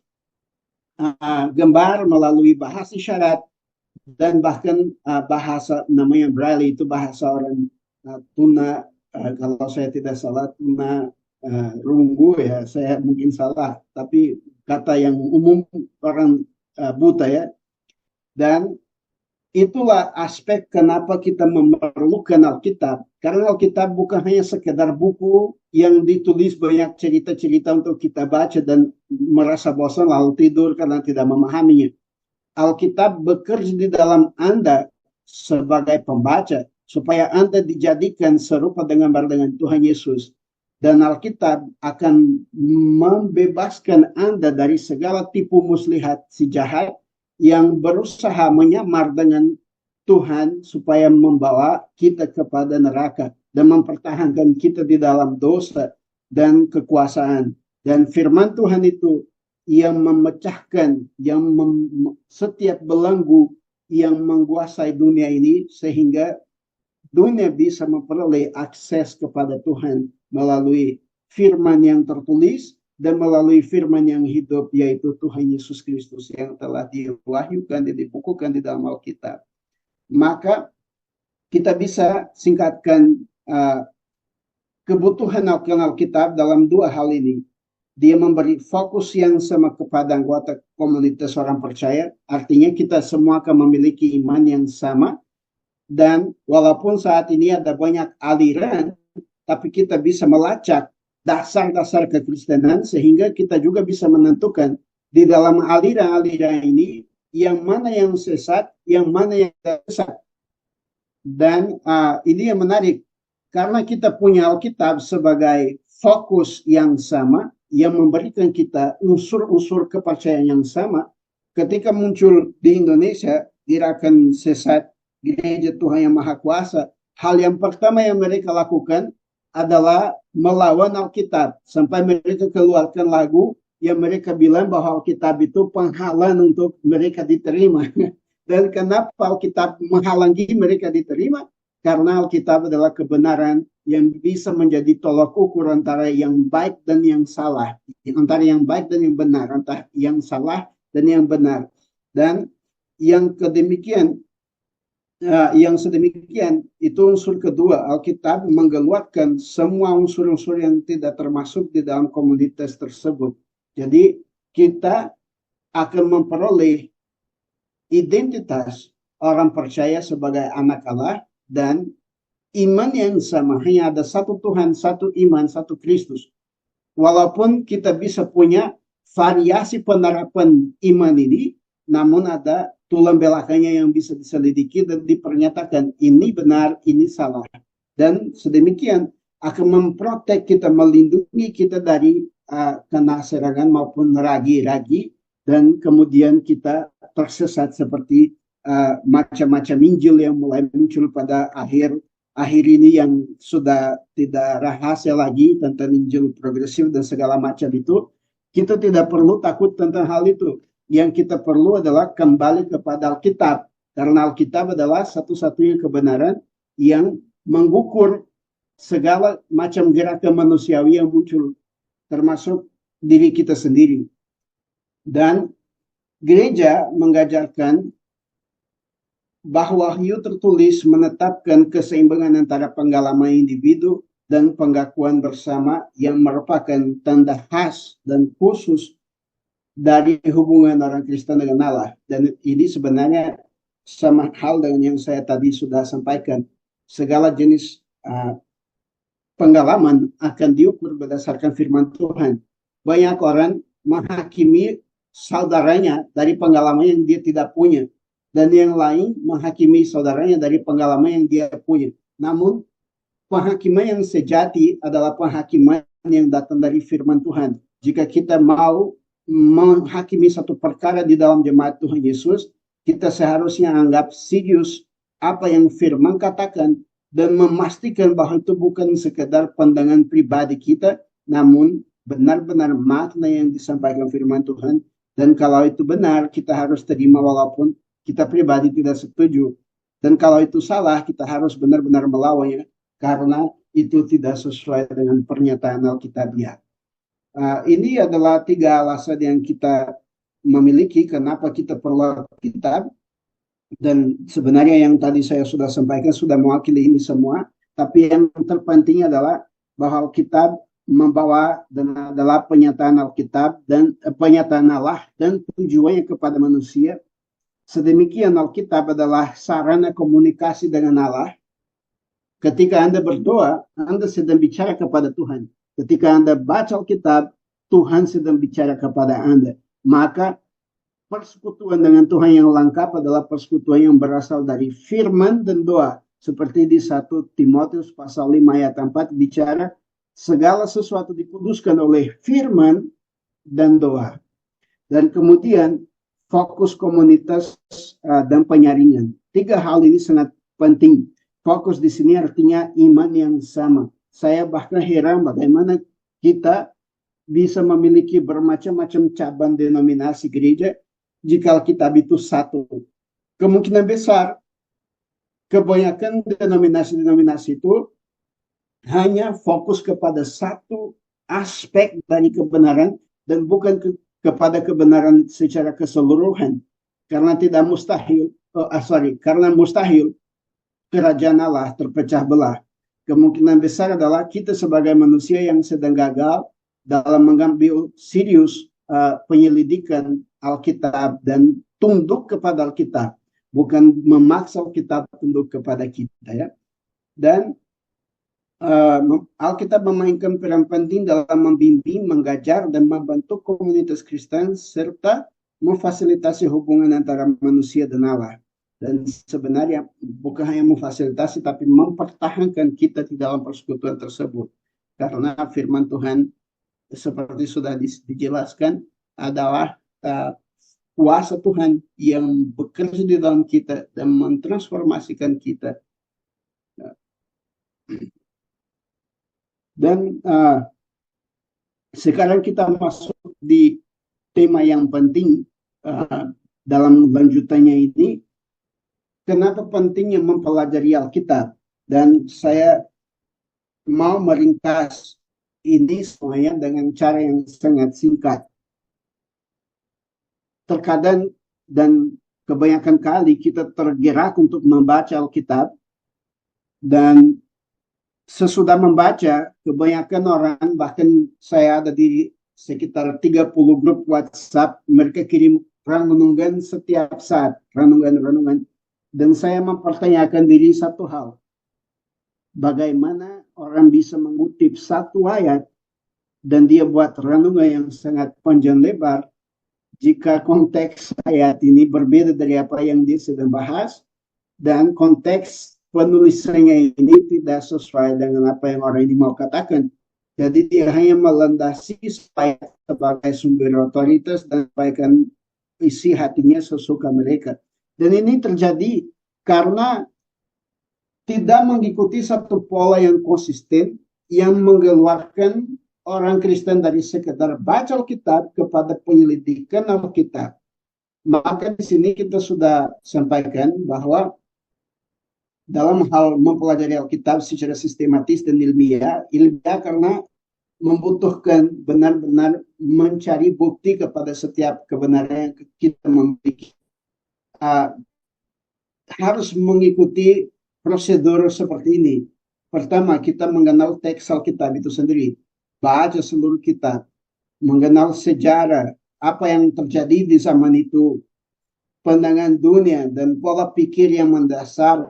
gambar, melalui bahasa isyarat, dan bahkan bahasa namanya Braille, itu bahasa orang tuna, kalau saya tidak salah tuna rungu ya, saya mungkin salah, tapi kata yang umum orang buta ya. Dan itulah aspek kenapa kita memerlukan Alkitab. Karena Alkitab bukan hanya sekedar buku yang ditulis banyak cerita-cerita untuk kita baca dan merasa bosan lalu tidur karena tidak memahaminya. Alkitab bekerja di dalam Anda sebagai pembaca supaya Anda dijadikan serupa dengan Tuhan Yesus. Dan Alkitab akan membebaskan Anda dari segala tipu muslihat si jahat yang berusaha menyamar dengan Tuhan supaya membawa kita kepada neraka dan mempertahankan kita di dalam dosa dan kekuasaan. Dan firman Tuhan itu yang memecahkan, setiap belenggu yang menguasai dunia ini sehingga dunia bisa memperoleh akses kepada Tuhan melalui firman yang tertulis dan melalui firman yang hidup, yaitu Tuhan Yesus Kristus yang telah diwahyukan dan dibukukan di dalam Alkitab. Maka kita bisa singkatkan kebutuhan Alkitab dalam dua hal ini. Dia memberi fokus yang sama kepada anggota komunitas orang percaya, artinya kita semua akan memiliki iman yang sama. Dan walaupun saat ini ada banyak aliran, tapi kita bisa melacak dasar-dasar kekristenan sehingga kita juga bisa menentukan di dalam aliran-aliran ini yang mana yang sesat, yang mana yang tidak sesat. Dan ini yang menarik karena kita punya Alkitab sebagai fokus yang sama yang memberikan kita unsur-unsur kepercayaan yang sama. Ketika muncul di Indonesia gerakan sesat Gereja Tuhan Yang Maha Kuasa, hal yang pertama yang mereka lakukan adalah melawan Alkitab. Sampai mereka keluarkan lagu yang mereka bilang bahwa Alkitab itu penghalang untuk mereka diterima. Dan kenapa Alkitab menghalangi mereka diterima? Karena Alkitab adalah kebenaran yang bisa menjadi tolak ukur antara yang baik dan yang salah. Antara yang baik dan yang benar. Antara yang salah dan yang benar. Dan yang sedemikian itu unsur kedua. Alkitab mengeluarkan semua unsur-unsur yang tidak termasuk di dalam komunitas tersebut. Jadi kita akan memperoleh identitas orang percaya sebagai anak Allah dan iman yang sama. Hanya ada satu Tuhan, satu iman, satu Kristus. Walaupun kita bisa punya variasi penerapan iman ini, namun ada tulang belakangnya yang bisa diselidiki dan dipernyatakan ini benar, ini salah. Dan sedemikian akan memprotek kita, melindungi kita dari kena serangan maupun ragi-ragi, dan kemudian kita tersesat seperti macam-macam Injil yang mulai muncul pada akhir ini yang sudah tidak rahasia lagi tentang Injil progresif dan segala macam itu. Kita tidak perlu takut tentang hal itu. Yang kita perlu adalah kembali kepada Alkitab. Karena Alkitab adalah satu-satunya kebenaran yang mengukur segala macam gerakan manusiawi yang muncul, termasuk diri kita sendiri. Dan gereja mengajarkan bahwa Wahyu tertulis menetapkan keseimbangan antara pengalaman individu dan pengakuan bersama yang merupakan tanda khas dan khusus dari hubungan orang Kristen dengan Allah. Dan ini sebenarnya sama hal dengan yang saya tadi sudah sampaikan. Segala jenis pengalaman akan diukur berdasarkan firman Tuhan. Banyak orang menghakimi saudaranya dari pengalaman yang dia tidak punya. Dan yang lain menghakimi saudaranya dari pengalaman yang dia punya. Namun penghakiman yang sejati adalah penghakiman yang datang dari firman Tuhan. Jika kita mau menghakimi satu perkara di dalam jemaat Tuhan Yesus, kita seharusnya anggap serius apa yang firman katakan dan memastikan bahwa itu bukan sekedar pandangan pribadi kita, namun benar-benar makna yang disampaikan firman Tuhan. Dan kalau itu benar, kita harus terima walaupun kita pribadi tidak setuju. Dan kalau itu salah, kita harus benar-benar melawannya karena itu tidak sesuai dengan pernyataan Alkitabiah. Ini adalah 3 alasan yang kita memiliki kenapa kita perlu Alkitab. Dan sebenarnya yang tadi saya sudah sampaikan sudah mewakili ini semua. Tapi yang terpenting adalah bahwa Alkitab membawa dan adalah penyataan Alkitab dan penyataan Allah dan tujuannya kepada manusia. Sedemikian Alkitab adalah sarana komunikasi dengan Allah. Ketika Anda berdoa, Anda sedang bicara kepada Tuhan. Ketika Anda baca Alkitab, Tuhan sedang bicara kepada Anda. Maka persekutuan dengan Tuhan yang lengkap adalah persekutuan yang berasal dari firman dan doa. Seperti di 1 Timotius pasal 5 ayat 4 bicara segala sesuatu dikuduskan oleh firman dan doa. Dan kemudian fokus komunitas dan penyaringan. 3 hal ini sangat penting. Fokus di sini artinya iman yang sama. Saya bahkan heran bagaimana kita bisa memiliki bermacam-macam cabang denominasi gereja jika Alkitab itu satu. Kemungkinan besar kebanyakan denominasi-denominasi itu hanya fokus kepada satu aspek dari kebenaran dan bukan kepada kebenaran secara keseluruhan. Karena tidak mustahil, karena mustahil kerajaan Allah terpecah belah. Kemungkinan besar adalah kita sebagai manusia yang sedang gagal dalam mengambil serius penyelidikan Alkitab dan tunduk kepada Alkitab, bukan memaksa Alkitab tunduk kepada kita, ya. Dan Alkitab memainkan peran penting dalam membimbing, mengajar, dan membentuk komunitas Kristen serta memfasilitasi hubungan antara manusia dan Allah. Dan sebenarnya bukan hanya memfasilitasi, tapi mempertahankan kita di dalam persekutuan tersebut. Karena firman Tuhan seperti sudah dijelaskan adalah kuasa Tuhan yang bekerja di dalam kita dan mentransformasikan kita. Dan sekarang kita masuk di tema yang penting dalam lanjutannya ini. Kenapa pentingnya mempelajari Alkitab? Dan saya mau meringkas ini semuanya dengan cara yang sangat singkat. Terkadang dan kebanyakan kali kita tergerak untuk membaca Alkitab, dan sesudah membaca, kebanyakan orang, bahkan saya ada di sekitar 30 grup WhatsApp, mereka kirim renungan setiap saat, renungan. Dan saya mempertanyakan diri satu hal. Bagaimana orang bisa mengutip satu ayat dan dia buat renungan yang sangat panjang lebar jika konteks ayat ini berbeda dari apa yang dia sedang bahas dan konteks penulisannya ini tidak sesuai dengan apa yang orang ini mau katakan. Jadi dia hanya melandasi supaya sebagai sumber otoritas dan sampaikan isi hatinya sesuka mereka. Dan ini terjadi karena tidak mengikuti satu pola yang konsisten yang mengeluarkan orang Kristen dari sekedar baca Alkitab kepada penyelidikan Alkitab. Maka di sini kita sudah sampaikan bahwa dalam hal mempelajari Alkitab secara sistematis dan ilmiah karena membutuhkan benar-benar mencari bukti kepada setiap kebenaran yang kita memiliki. Harus mengikuti prosedur seperti ini. Pertama, kita mengenal teks Alkitab itu sendiri, baca seluruh kitab, mengenal sejarah, apa yang terjadi di zaman itu, pandangan dunia dan pola pikir yang mendasar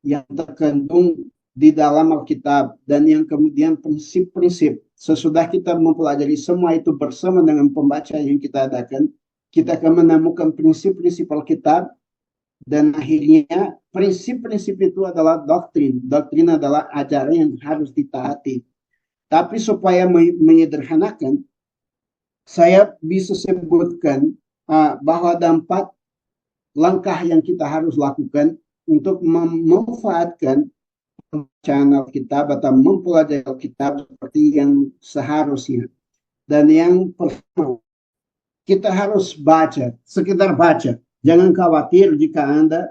yang terkandung di dalam Alkitab, dan yang kemudian prinsip-prinsip. Sesudah kita mempelajari semua itu bersama dengan pembaca yang kita adakan, kita akan menemukan prinsip-prinsip Alkitab. Dan akhirnya prinsip-prinsip itu adalah doktrin. Doktrin adalah ajaran yang harus ditaati. Tapi supaya menyederhanakan, saya bisa sebutkan bahwa ada 4 langkah yang kita harus lakukan untuk memanfaatkan pembacaan Alkitab atau mempelajari Alkitab seperti yang seharusnya. Dan yang pertama, kita harus baca, sekedar baca. Jangan khawatir jika Anda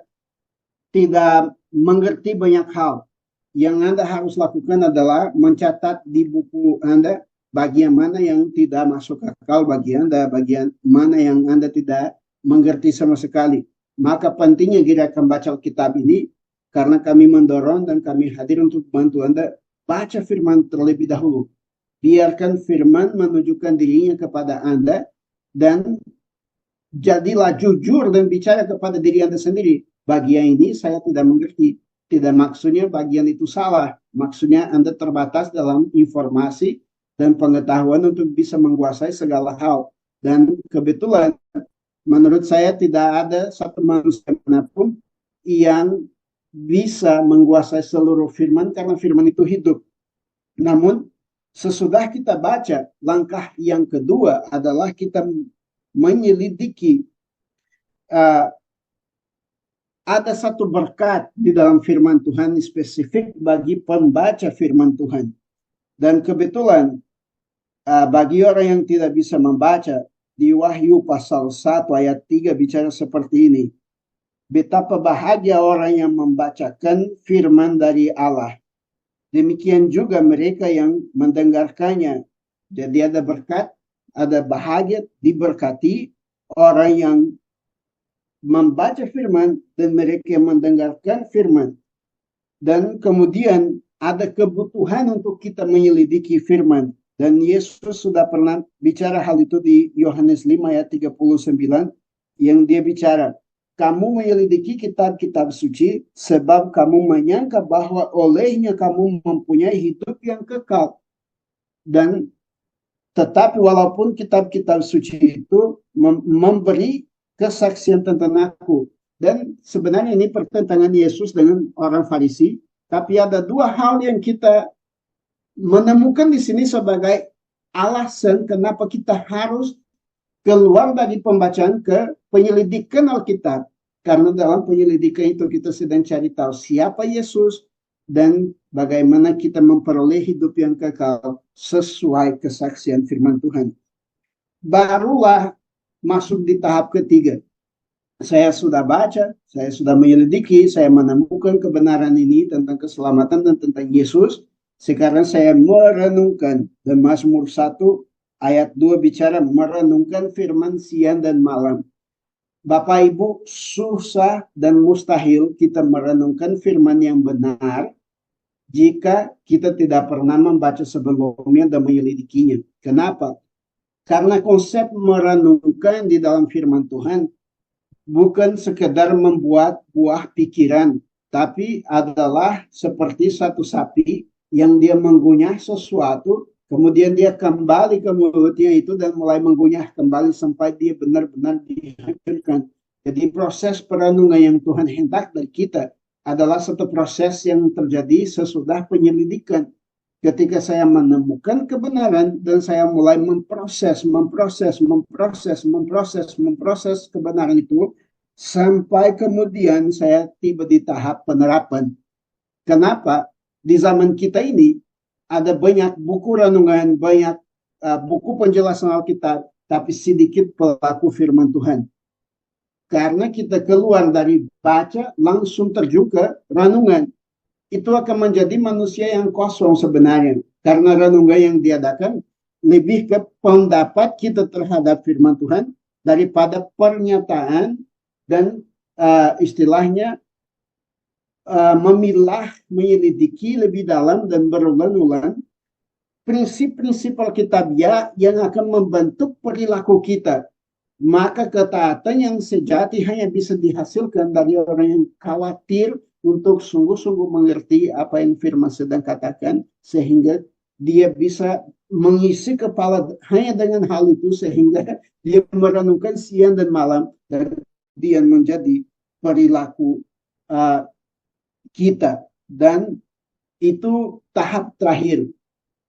tidak mengerti banyak hal. Yang Anda harus lakukan adalah mencatat di buku Anda bagian mana yang tidak masuk akal bagi Anda, bagian mana yang Anda tidak mengerti sama sekali. Maka pentingnya gerakan baca Alkitab ini, karena kami mendorong dan kami hadir untuk bantu Anda baca firman terlebih dahulu. Biarkan firman menunjukkan dirinya kepada Anda dan jadilah jujur dan bicara kepada diri Anda sendiri. Bagian ini saya tidak mengerti. Tidak maksudnya bagian itu salah. Maksudnya Anda terbatas dalam informasi dan pengetahuan untuk bisa menguasai segala hal. Dan kebetulan menurut saya tidak ada satu manusia manapun yang bisa menguasai seluruh firman karena firman itu hidup. Namun Sesudah kita baca, langkah yang kedua adalah kita menyelidiki. Ada satu berkat di dalam firman Tuhan spesifik bagi pembaca firman Tuhan. Dan kebetulan bagi orang yang tidak bisa membaca, di Wahyu pasal 1 ayat 3 bicara seperti ini. Betapa bahagia orang yang membacakan firman dari Allah. Demikian juga mereka yang mendengarkannya. Jadi ada berkat, ada bahagia, diberkati orang yang membaca firman dan mereka yang mendengarkan firman. Dan kemudian ada kebutuhan untuk kita menyelidiki firman. Dan Yesus sudah pernah bicara hal itu di Yohanes 5 ayat 39 yang dia bicara, kamu menyelidiki kitab-kitab suci sebab kamu menyangka bahwa olehnya kamu mempunyai hidup yang kekal. Dan tetapi walaupun kitab-kitab suci itu memberi kesaksian tentang aku. Dan sebenarnya ini pertentangan Yesus dengan orang Farisi. Tapi ada dua hal yang kita menemukan di sini sebagai alasan kenapa kita harus keluar dari pembacaan ke penyelidikan Alkitab. Karena dalam penyelidikan itu kita sedang cari tahu siapa Yesus dan bagaimana kita memperoleh hidup yang kekal sesuai kesaksian firman Tuhan. Barulah masuk di tahap ketiga. Saya sudah baca, saya sudah menyelidiki, saya menemukan kebenaran ini tentang keselamatan dan tentang Yesus. Sekarang saya merenungkan. Dan Mazmur 1 ayat 2 bicara merenungkan firman siang dan malam. Bapak Ibu, susah dan mustahil kita merenungkan firman yang benar jika kita tidak pernah membaca sebelumnya dan menyelidikinya. Kenapa? Karena konsep merenungkan di dalam firman Tuhan bukan sekedar membuat buah pikiran, tapi adalah seperti satu sapi yang dia mengunyah sesuatu, kemudian dia kembali ke mulutnya itu dan mulai mengunyah kembali sampai dia benar-benar dihancurkan. Jadi proses perenungan yang Tuhan hendak dari kita adalah satu proses yang terjadi sesudah penyelidikan. Ketika saya menemukan kebenaran dan saya mulai memproses kebenaran itu, sampai kemudian saya tiba di tahap penerapan. Kenapa? Di zaman kita ini ada banyak buku renungan, banyak buku penjelasan Alkitab, tapi sedikit pelaku firman Tuhan. Karena kita keluar dari baca langsung terjun ke renungan. Itu akan menjadi manusia yang kosong sebenarnya. Karena renungan yang diadakan lebih ke pendapat kita terhadap firman Tuhan daripada pernyataan dan istilahnya memilah, menyelidiki lebih dalam dan berulang-ulang prinsip-prinsip Alkitabiah yang akan membentuk perilaku kita. Maka ketaatan yang sejati hanya bisa dihasilkan dari orang yang khawatir untuk sungguh-sungguh mengerti apa yang firman sedang katakan, sehingga dia bisa mengisi kepala hanya dengan hal itu, sehingga dia merenungkan siang dan malam, dan dia menjadi perilaku kita. Dan itu tahap terakhir.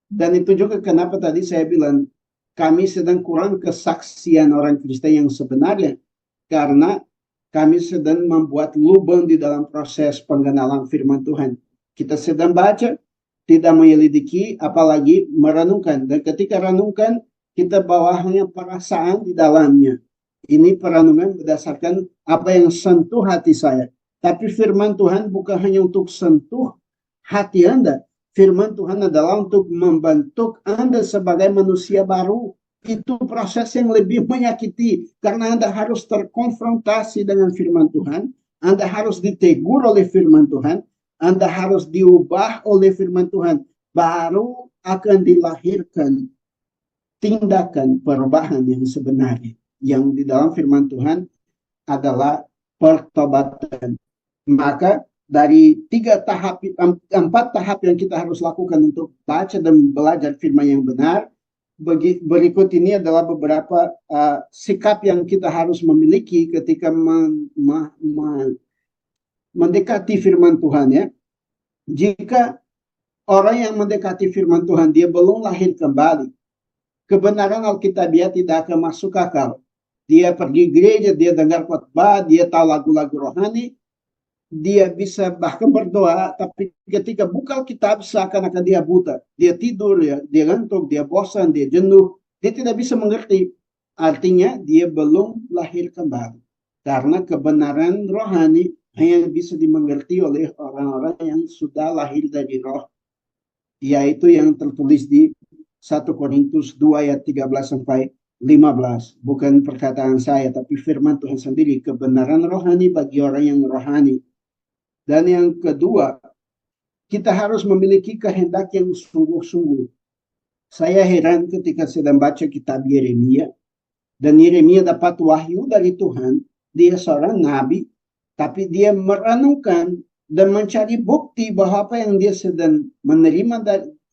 Dan itu juga kenapa tadi saya bilang kami sedang kurang kesaksian orang Kristen yang sebenarnya, karena kami sedang membuat lubang di dalam proses pengenalan firman Tuhan. Kita sedang baca, tidak menyelidiki, apalagi merenungkan. Dan ketika renungkan, kita bawa hanya perasaan di dalamnya. Ini perenungan berdasarkan apa yang sentuh hati saya. Tapi firman Tuhan bukan hanya untuk sentuh hati Anda. Firman Tuhan adalah untuk membentuk Anda sebagai manusia baru. Itu proses yang lebih menyakiti karena Anda harus terkonfrontasi dengan firman Tuhan, Anda harus ditegur oleh firman Tuhan, Anda harus diubah oleh firman Tuhan, baru akan dilahirkan tindakan perubahan yang sebenarnya, yang di dalam firman Tuhan adalah pertobatan. Maka dari 4 tahap yang kita harus lakukan untuk baca dan belajar firman yang benar, berikut ini adalah beberapa sikap yang kita harus memiliki ketika mendekati firman Tuhan, ya. Jika Orang yang mendekati firman Tuhan, dia belum lahir kembali. Kebenaran Alkitabiah tidak akan masuk akal. Dia pergi gereja, dia dengar khotbah, dia tahu lagu-lagu rohani, dia bisa bahkan berdoa, tapi ketika buka Alkitab seakan-akan dia buta. Dia tidur, dia ngantuk, dia bosan, dia jenuh, dia tidak bisa mengerti. Artinya dia belum lahir kembali. Karena kebenaran rohani hanya bisa dimengerti oleh orang-orang yang sudah lahir dari roh, yaitu yang tertulis di 1 Korintus 2 ayat 13 sampai 15. Bukan perkataan saya, tapi firman Tuhan sendiri. Kebenaran rohani bagi orang yang rohani. Dan yang kedua, kita harus memiliki kehendak yang sungguh-sungguh. Saya heran ketika sedang baca kitab Yeremia. Dan Yeremia dapat wahyu dari Tuhan. Dia seorang nabi, tapi dia merenungkan dan mencari bukti bahwa apa yang dia sedang menerima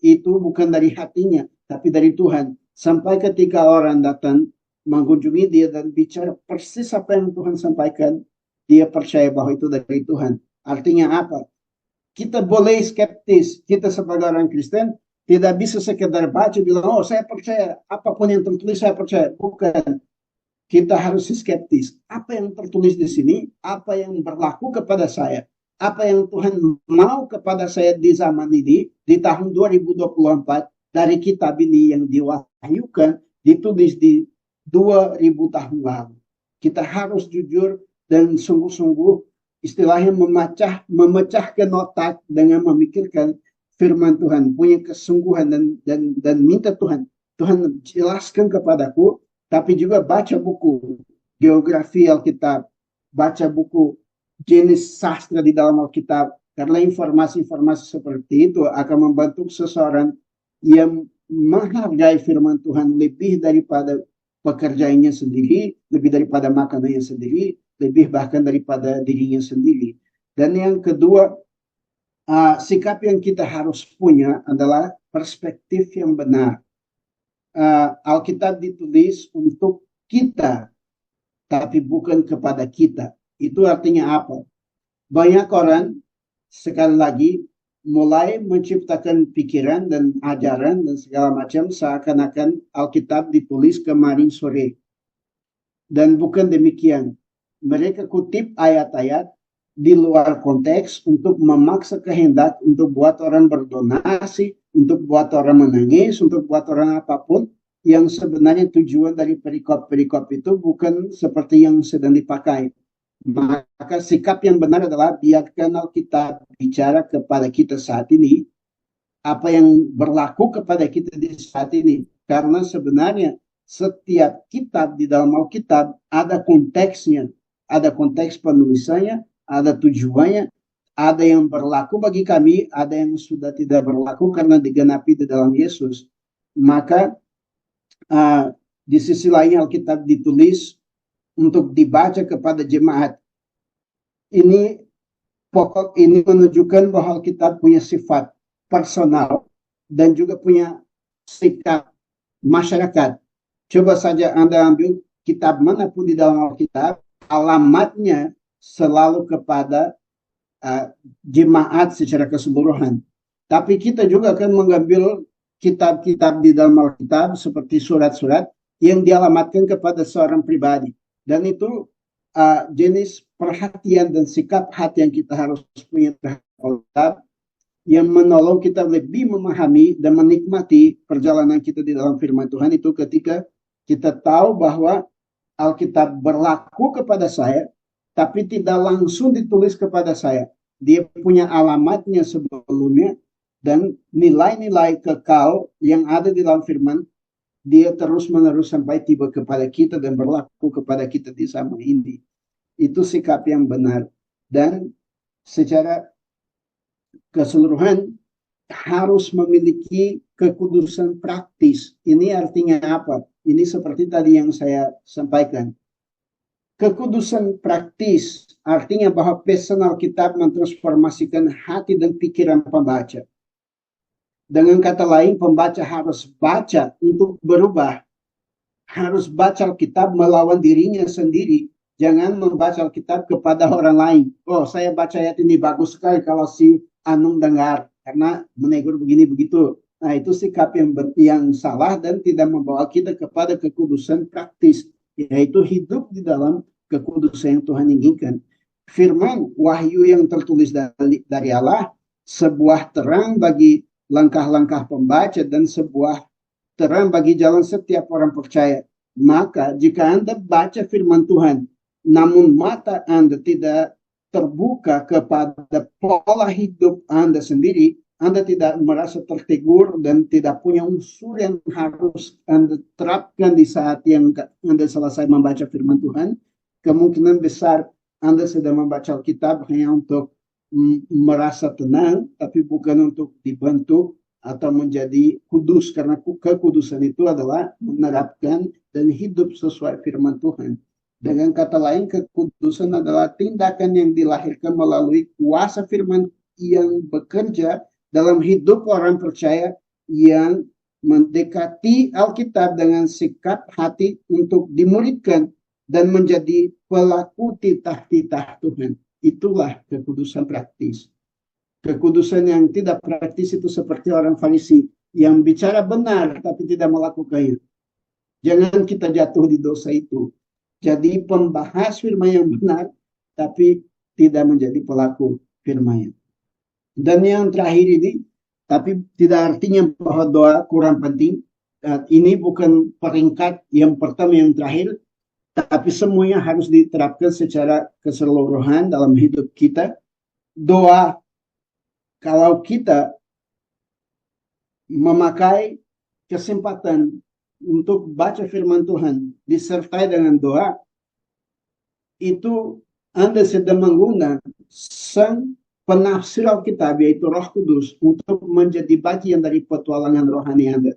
itu bukan dari hatinya, tapi dari Tuhan. Sampai ketika orang datang mengunjungi dia dan bicara persis apa yang Tuhan sampaikan, dia percaya bahwa itu dari Tuhan. Artinya apa? Kita boleh skeptis. Kita sebagai orang Kristen tidak bisa sekedar baca bilang, oh saya percaya, apapun yang tertulis saya percaya. Bukan. Kita harus skeptis. Apa yang tertulis di sini, apa yang berlaku kepada saya, apa yang Tuhan mau kepada saya di zaman ini, di tahun 2024, dari kitab ini yang diwahyukan, ditulis di 2000 tahun lalu. Kita harus jujur dan sungguh-sungguh, istilahnya memecahkan otak dengan memikirkan firman Tuhan, punya kesungguhan dan minta Tuhan jelaskan kepadaku. Tapi juga baca buku geografi Alkitab, baca buku jenis sastra di dalam Alkitab, karena informasi-informasi seperti itu akan membantu seseorang yang menghargai firman Tuhan lebih daripada pekerjaannya sendiri, lebih daripada makanannya sendiri, lebih bahkan daripada dirinya sendiri. Dan yang kedua, sikap yang kita harus punya adalah perspektif yang benar. Alkitab ditulis untuk kita, tapi bukan kepada kita. Itu artinya apa? Banyak orang sekali lagi mulai menciptakan pikiran dan ajaran dan segala macam seakan-akan Alkitab ditulis kemarin sore. Dan bukan demikian. Mereka kutip ayat-ayat di luar konteks untuk memaksa kehendak, untuk buat orang berdonasi, untuk buat orang menangis, untuk buat orang apapun, yang sebenarnya tujuan dari perikop-perikop itu bukan seperti yang sedang dipakai. Maka sikap yang benar adalah biarkan Alkitab bicara kepada kita saat ini, apa yang berlaku kepada kita di saat ini. Karena sebenarnya setiap kitab di dalam Alkitab ada konteksnya, ada konteks penulisannya, ada tujuannya, ada yang berlaku bagi kami, ada yang sudah tidak berlaku karena digenapi di dalam Yesus. Maka di sisi lain Alkitab ditulis untuk dibaca kepada jemaat. Ini menunjukkan bahwa Alkitab punya sifat personal dan juga punya sikap masyarakat. Coba saja Anda ambil kitab manapun di dalam Alkitab, alamatnya selalu kepada jemaat secara keseluruhan. Tapi kita juga akan mengambil kitab-kitab di dalam Alkitab seperti surat-surat yang dialamatkan kepada seorang pribadi. Dan itu jenis perhatian dan sikap hati yang kita harus punya terhadap Alkitab yang menolong kita lebih memahami dan menikmati perjalanan kita di dalam firman Tuhan itu ketika kita tahu bahwa Alkitab berlaku kepada saya, tapi tidak langsung ditulis kepada saya. Dia punya alamatnya sebelumnya, dan nilai-nilai kekal yang ada di dalam firman, dia terus-menerus sampai tiba kepada kita dan berlaku kepada kita di zaman ini. Itu sikap yang benar. Dan secara keseluruhan harus memiliki kekudusan praktis. Ini artinya apa? Ini seperti tadi yang saya sampaikan. Kekudusan praktis artinya bahwa pesan Alkitab mentransformasikan hati dan pikiran pembaca. Dengan kata lain, pembaca harus baca untuk berubah. Harus baca Alkitab melawan dirinya sendiri. Jangan membaca Alkitab kepada orang lain. Oh, saya baca ayat ini bagus sekali kalau si Anung dengar. karena menegur begini begitu. Nah, itu sikap yang salah dan tidak membawa kita kepada kekudusan praktis, yaitu hidup di dalam kekudusan yang Tuhan inginkan. Firman wahyu yang tertulis dari Allah, sebuah terang bagi langkah-langkah pembaca dan sebuah terang bagi jalan setiap orang percaya. Maka jika Anda baca firman Tuhan, namun mata Anda tidak terbuka kepada pola hidup Anda sendiri, Anda tidak merasa tertegur dan tidak punya unsur yang harus Anda terapkan di saat yang Anda selesai membaca firman Tuhan, kemungkinan besar Anda sedang membaca Alkitab hanya untuk merasa tenang, tapi bukan untuk dibantu atau menjadi kudus, karena kekudusan itu adalah menerapkan dan hidup sesuai firman Tuhan. Dengan kata lain, kekudusan adalah tindakan yang dilahirkan melalui kuasa firman yang bekerja dalam hidup orang percaya yang mendekati Alkitab dengan sikap hati untuk dimuridkan dan menjadi pelaku titah-titah Tuhan. Itulah kekudusan praktis. Kekudusan yang tidak praktis itu seperti orang Farisi yang bicara benar tapi tidak melakukannya. Jangan kita jatuh di dosa itu. Jadi pembahas firman yang benar tapi tidak menjadi pelaku firman. Dan yang terakhir ini, tapi tidak artinya bahwa doa kurang penting. Ini bukan peringkat yang pertama yang terakhir, tapi semuanya harus diterapkan secara keseluruhan dalam hidup kita. Doa, kalau kita memakai kesempatan untuk baca firman Tuhan disertai dengan doa, itu Anda sedang mengundang sang penafsir Alkitab, yaitu Roh Kudus, untuk menjadi bagian dari petualangan rohani Anda.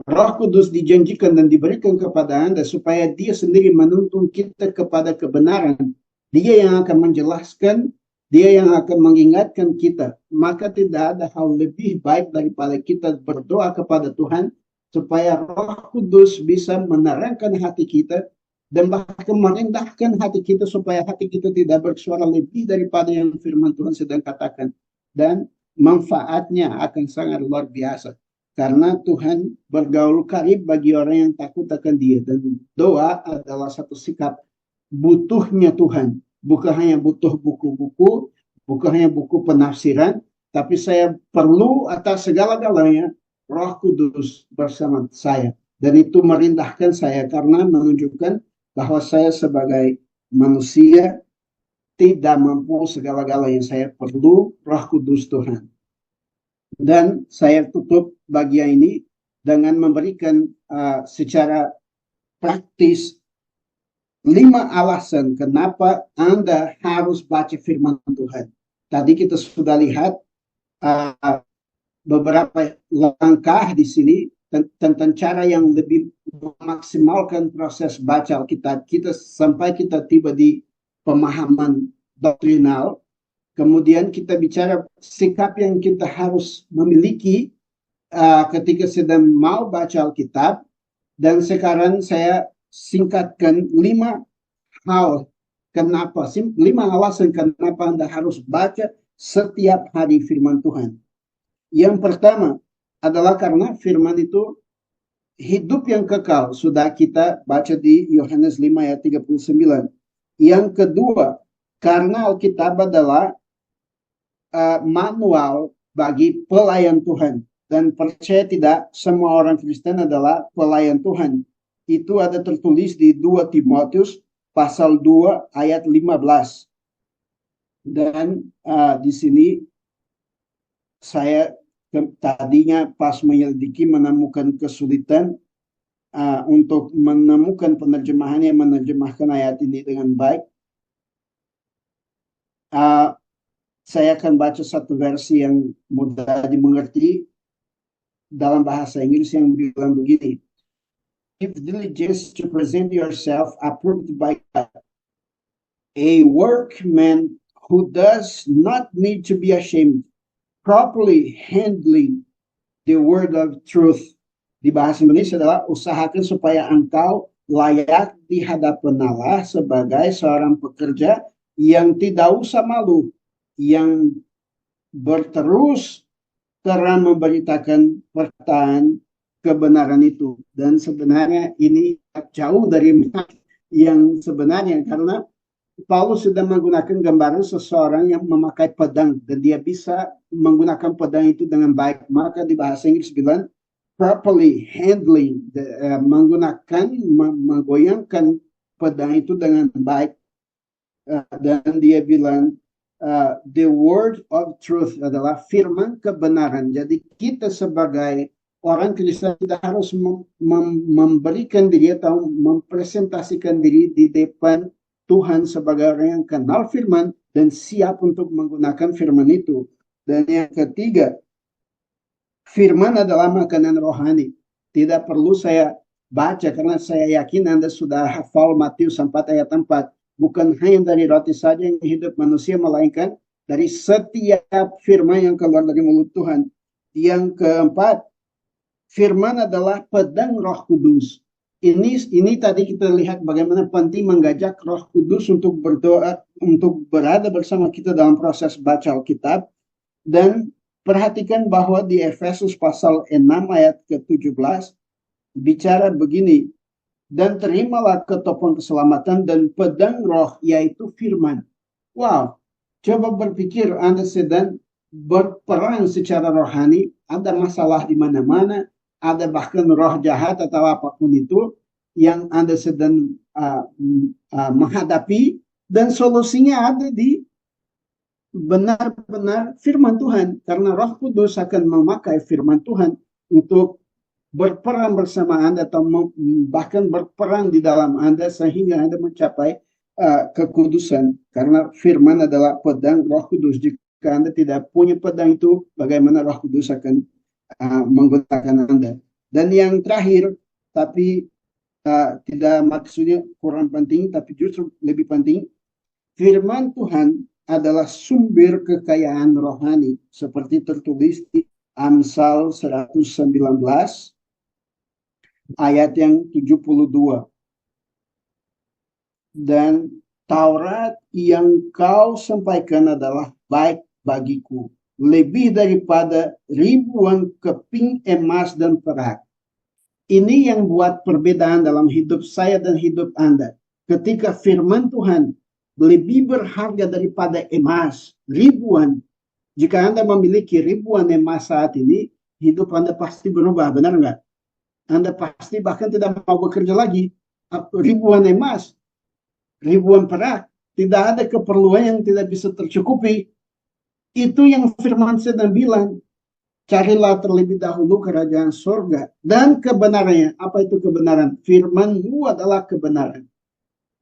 Roh Kudus dijanjikan dan diberikan kepada Anda supaya dia sendiri menuntun kita kepada kebenaran. Dia yang akan menjelaskan, dia yang akan mengingatkan kita. Maka tidak ada hal lebih baik daripada kita berdoa kepada Tuhan supaya Roh Kudus bisa menerangkan hati kita dan bahkan merendahkan hati kita supaya hati kita tidak bersuara lebih daripada yang firman Tuhan sedang katakan. Dan manfaatnya akan sangat luar biasa. Karena Tuhan bergaul karib bagi orang yang takut akan Dia. Dan doa adalah satu sikap butuhnya Tuhan. Bukan hanya butuh buku-buku, bukan hanya buku penafsiran, tapi saya perlu atas segala-galanya Roh Kudus bersama saya. Dan itu merendahkan saya karena menunjukkan bahwa saya sebagai manusia tidak mampu segala-galanya. Saya perlu Roh Kudus Tuhan. Dan saya tutup bagian ini dengan memberikan secara praktis 5 alasan kenapa Anda harus baca firman Tuhan. Tadi kita sudah lihat beberapa langkah di sini tentang cara yang lebih memaksimalkan proses baca Alkitab kita sampai kita tiba di pemahaman doktrinal. Kemudian kita bicara sikap yang kita harus memiliki ketika sedang mau baca Alkitab. Dan sekarang saya singkatkan 5 hal kenapa, 5 alasan kenapa Anda harus baca setiap hari firman Tuhan. Yang pertama adalah karena firman itu hidup yang kekal. Sudah kita baca di Yohanes 5 ayat 39. Yang kedua, karena Alkitab adalah manual bagi pelayan Tuhan. Dan percaya tidak, semua orang Kristen adalah pelayan Tuhan. Itu ada tertulis di 2 Timotius pasal 2 ayat 15. Dan di sini saya tadinya pas menyelidiki menemukan kesulitan untuk menemukan penerjemahan yang menerjemahkan ayat ini dengan baik. Saya akan baca satu versi yang mudah dimengerti dalam bahasa Inggris yang bilang begini. Give diligence to present yourself approved by God, a workman who does not need to be ashamed, properly handling the word of truth. Di bahasa Indonesia adalah usahakan supaya engkau layak di hadapan Allah sebagai seorang pekerja yang tidak usah malu, yang berterus terang memberitakan perkataan kebenaran itu. Dan sebenarnya ini jauh dari yang sebenarnya, karena Paulus sudah menggunakan gambaran seseorang yang memakai pedang dan dia bisa menggunakan pedang itu dengan baik. Maka di bahasa Inggris bilang properly handling, menggunakan, menggoyangkan pedang itu dengan baik. Dan dia bilang the word of truth adalah firman kebenaran. Jadi kita sebagai orang Kristen tidak harus memberikan diri atau mempresentasikan diri di depan Tuhan sebagai orang yang kenal firman dan siap untuk menggunakan firman itu. Dan yang ketiga, firman adalah makanan rohani. Tidak perlu saya baca karena saya yakin Anda sudah hafal Matius 4 ayat 4. Bukan hanya dari roti saja yang hidup manusia, melainkan dari setiap firman yang keluar dari mulut Tuhan. Yang keempat, firman adalah pedang Roh Kudus. Ini tadi kita lihat bagaimana penting mengajak Roh Kudus untuk berdoa, untuk berada bersama kita dalam proses baca Alkitab. Dan perhatikan bahwa di Efesus pasal 6 ayat ke-17 bicara begini, dan terimalah ketopang keselamatan dan pedang roh, yaitu firman. Wow, coba berpikir Anda sedang berperang secara rohani, ada masalah di mana-mana, ada bahkan roh jahat atau apapun itu yang Anda sedang menghadapi, dan solusinya ada di benar-benar firman Tuhan, karena Roh Kudus akan memakai firman Tuhan untuk berperang bersama Anda atau bahkan berperang di dalam Anda sehingga Anda mencapai kekudusan, karena firman adalah pedang Roh Kudus. Jika Anda tidak punya pedang itu, bagaimana Roh Kudus akan menggunakan Anda? Dan yang terakhir, tapi tidak maksudnya kurang penting, tapi justru lebih penting, firman Tuhan adalah sumber kekayaan rohani, seperti tertulis di Amsal 119 ayat yang 72. Dan Taurat yang kau sampaikan adalah baik bagiku, lebih daripada ribuan keping emas dan perak. Ini yang buat perbedaan dalam hidup saya dan hidup Anda. Ketika firman Tuhan lebih berharga daripada emas, ribuan. Jika Anda memiliki ribuan emas saat ini, hidup Anda pasti berubah, benar nggak? Anda pasti bahkan tidak mau bekerja lagi. Ribuan emas, ribuan perak, tidak ada keperluan yang tidak bisa tercukupi. Itu yang firman sedang bilang. Carilah terlebih dahulu kerajaan surga dan kebenarannya. Apa itu kebenaran? Firman-Mu adalah kebenaran.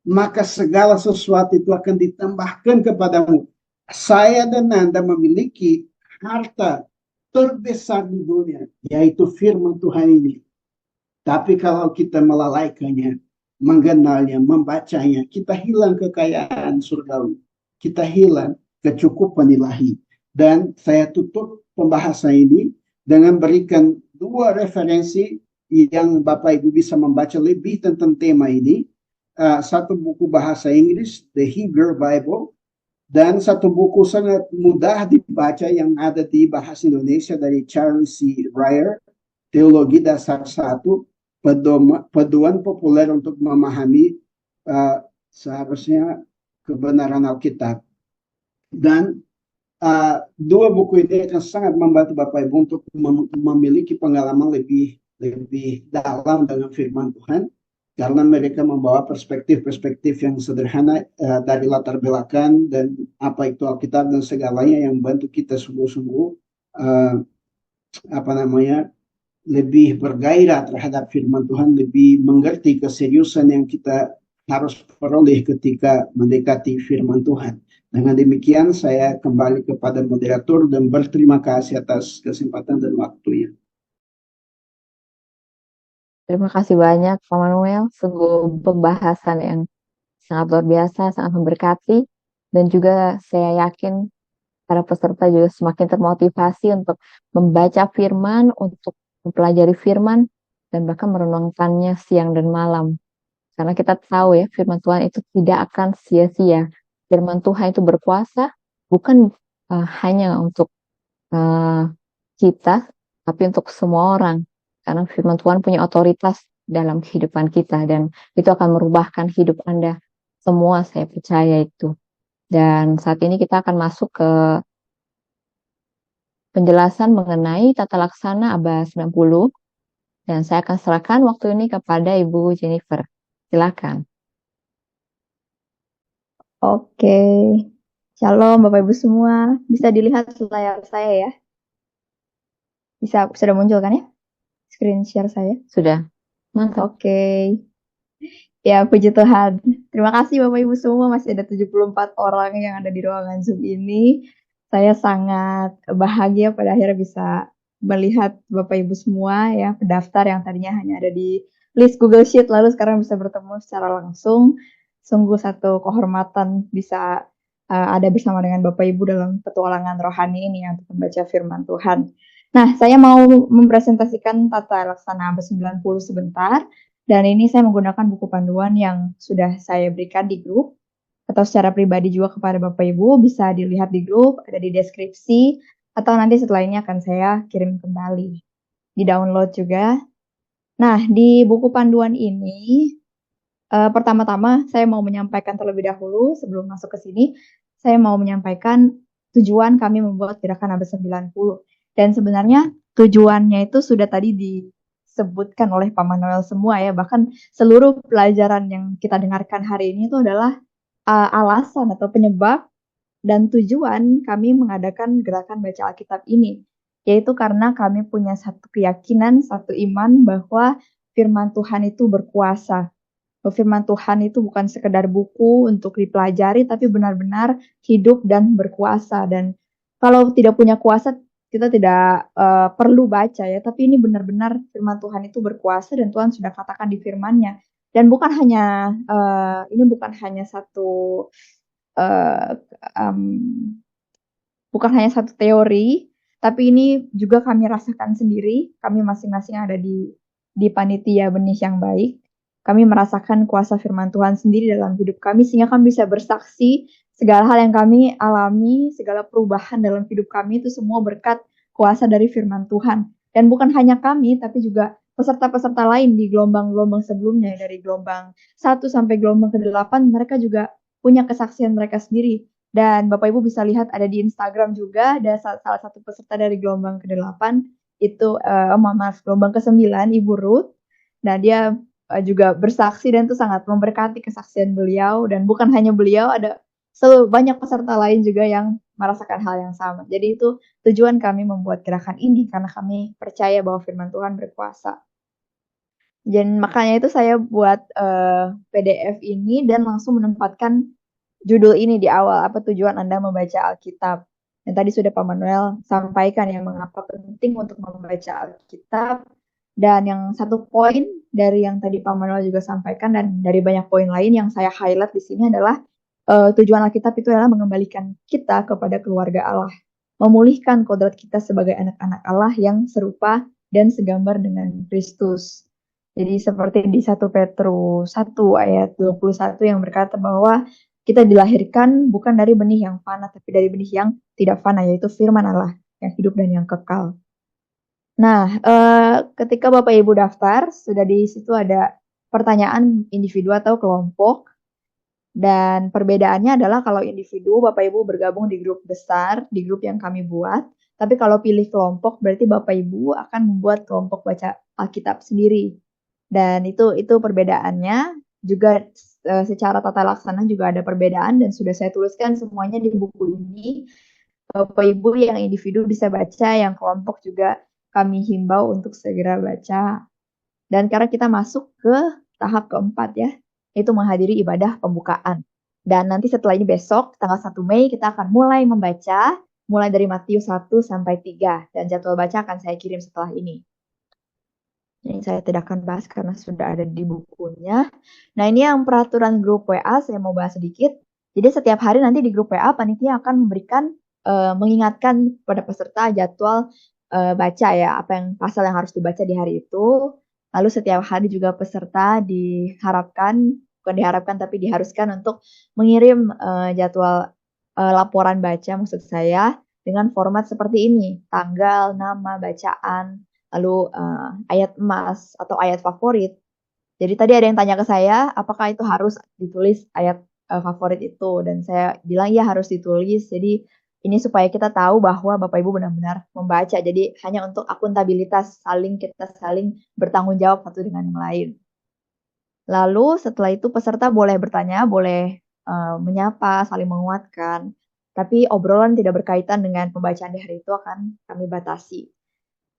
Maka segala sesuatu itu akan ditambahkan kepadamu. Saya dan Anda memiliki harta terbesar di dunia, yaitu firman Tuhan ini. Tapi kalau kita melalaikannya, mengenalnya, membacanya, kita hilang kekayaan surgawi. Kita hilang kecukupan ilahi. Dan saya tutup pembahasan ini dengan berikan dua referensi yang Bapak Ibu bisa membaca lebih tentang tema ini. Satu buku bahasa Inggris, The Hebrew Bible, dan satu buku sangat mudah dibaca yang ada di bahasa Indonesia dari Charles C. Ryer, Teologi Dasar 1, Pedoman Populer untuk Memahami seharusnya kebenaran Alkitab. Dan dua buku ini akan sangat membantu Bapak Ibu untuk memiliki pengalaman lebih dalam dengan firman Tuhan, karena mereka membawa perspektif-perspektif yang sederhana dari latar belakang dan apa itu Alkitab dan segalanya yang membantu kita sungguh-sungguh lebih bergairah terhadap firman Tuhan, lebih mengerti keseriusan yang kita harus peroleh ketika mendekati firman Tuhan. Dengan demikian saya kembali kepada moderator dan berterima kasih atas kesempatan dan waktunya. Terima kasih banyak Pak Manuel, sungguh pembahasan yang sangat luar biasa, sangat memberkati, dan juga saya yakin para peserta juga semakin termotivasi untuk membaca firman, untuk mempelajari firman, dan bahkan merenungkannya siang dan malam. Karena kita tahu ya, firman Tuhan itu tidak akan sia-sia. Firman Tuhan itu berkuasa, bukan hanya untuk eh, kita, tapi untuk semua orang. Karena firman Tuhan punya otoritas dalam kehidupan kita dan itu akan merubahkan hidup Anda semua, saya percaya itu. Dan saat ini kita akan masuk ke penjelasan mengenai tata laksana ABA 90 dan saya akan serahkan waktu ini kepada Ibu Jennifer. Silakan. Oke, Shalom Bapak Ibu semua. Bisa dilihat layar saya ya? Sudah muncul kan ya? Screen share saya. Sudah. Mantap. Oke. Ya, puji Tuhan. Terima kasih Bapak Ibu semua. Masih ada 74 orang yang ada di ruangan Zoom ini. Saya sangat bahagia pada akhirnya bisa melihat Bapak Ibu semua ya, pendaftar yang tadinya hanya ada di list Google Sheet, lalu sekarang bisa bertemu secara langsung. Sungguh satu kehormatan bisa ada bersama dengan Bapak Ibu dalam petualangan rohani ini ya, untuk membaca firman Tuhan. Nah, saya mau mempresentasikan tata laksana ABA 90 sebentar. Dan ini saya menggunakan buku panduan yang sudah saya berikan di grup atau secara pribadi juga kepada Bapak Ibu. Bisa dilihat di grup, ada di deskripsi, atau nanti setelah ini akan saya kirim kembali. Di-download juga. Nah, di buku panduan ini, pertama-tama saya mau menyampaikan terlebih dahulu, sebelum masuk ke sini, saya mau menyampaikan tujuan kami membuat gerakan ABA 90. Dan sebenarnya tujuannya itu sudah tadi disebutkan oleh Pak Manuel semua ya, bahkan seluruh pelajaran yang kita dengarkan hari ini itu adalah alasan atau penyebab dan tujuan kami mengadakan gerakan baca Alkitab ini, yaitu karena kami punya satu keyakinan, satu iman bahwa firman Tuhan itu berkuasa. Firman Tuhan itu bukan sekedar buku untuk dipelajari, tapi benar-benar hidup dan berkuasa. Dan kalau tidak punya kuasa, kita tidak perlu baca ya. Tapi ini benar-benar firman Tuhan itu berkuasa dan Tuhan sudah katakan di firman-Nya. Dan bukan hanya ini bukan hanya satu uh, um, bukan hanya satu teori, tapi ini juga kami rasakan sendiri. Kami masing-masing ada di panitia benih yang baik. Kami merasakan kuasa firman Tuhan sendiri dalam hidup kami, sehingga kami bisa bersaksi segala hal yang kami alami, segala perubahan dalam hidup kami itu semua berkat kuasa dari firman Tuhan. Dan bukan hanya kami, tapi juga peserta-peserta lain di gelombang-gelombang sebelumnya, dari gelombang 1 sampai gelombang ke-8, mereka juga punya kesaksian mereka sendiri. Dan Bapak Ibu bisa lihat ada di Instagram juga, ada salah satu peserta dari gelombang ke-8, itu maaf, gelombang ke-9, Ibu Ruth. Nah, dia juga bersaksi dan itu sangat memberkati kesaksian beliau. Dan bukan hanya beliau, ada banyak peserta lain juga yang merasakan hal yang sama. Jadi itu tujuan kami membuat gerakan ini, karena kami percaya bahwa firman Tuhan berkuasa. Dan makanya itu saya buat PDF ini dan langsung menempatkan judul ini di awal, apa tujuan Anda membaca Alkitab. Dan tadi sudah Pak Manuel sampaikan yang mengapa penting untuk membaca Alkitab. Dan yang satu poin dari yang tadi Pak Manuel juga sampaikan dan dari banyak poin lain yang saya highlight di sini adalah tujuan Alkitab itu adalah mengembalikan kita kepada keluarga Allah. Memulihkan kodrat kita sebagai anak-anak Allah yang serupa dan segambar dengan Kristus. Jadi seperti di 1 Petrus 1 ayat 21 yang berkata bahwa kita dilahirkan bukan dari benih yang fana, tapi dari benih yang tidak fana, yaitu firman Allah yang hidup dan yang kekal. Nah, ketika Bapak Ibu daftar, sudah di situ ada pertanyaan individu atau kelompok. Dan perbedaannya adalah kalau individu, Bapak Ibu bergabung di grup besar, di grup yang kami buat. Tapi kalau pilih kelompok, berarti Bapak Ibu akan membuat kelompok baca Alkitab sendiri. Dan itu perbedaannya. Juga secara tata laksana juga ada perbedaan dan sudah saya tuliskan semuanya di buku ini. Bapak Ibu yang individu bisa baca, yang kelompok juga kami himbau untuk segera baca. Dan karena kita masuk ke tahap keempat ya, yaitu menghadiri ibadah pembukaan. Dan nanti setelah ini besok, tanggal 1 Mei, kita akan mulai membaca, mulai dari Matius 1 sampai 3. Dan jadwal baca akan saya kirim setelah ini. Ini saya tidak akan bahas karena sudah ada di bukunya. Nah, ini yang peraturan grup WA, saya mau bahas sedikit. Jadi setiap hari nanti di grup WA, panitia akan memberikan, mengingatkan kepada peserta jadwal baca ya, apa yang pasal yang harus dibaca di hari itu. Lalu setiap hari juga peserta diharapkan, bukan diharapkan tapi diharuskan untuk mengirim jadwal laporan baca maksud saya dengan format seperti ini, tanggal, nama, bacaan, lalu ayat emas atau ayat favorit. Jadi tadi ada yang tanya ke saya, apakah itu harus ditulis ayat favorit itu? Dan saya bilang ya harus ditulis. Jadi ini supaya kita tahu bahwa Bapak Ibu benar-benar membaca. Jadi hanya untuk akuntabilitas, kita saling bertanggung jawab satu dengan yang lain. Lalu setelah itu peserta boleh bertanya, boleh menyapa, saling menguatkan. Tapi obrolan tidak berkaitan dengan pembacaan di hari itu akan kami batasi.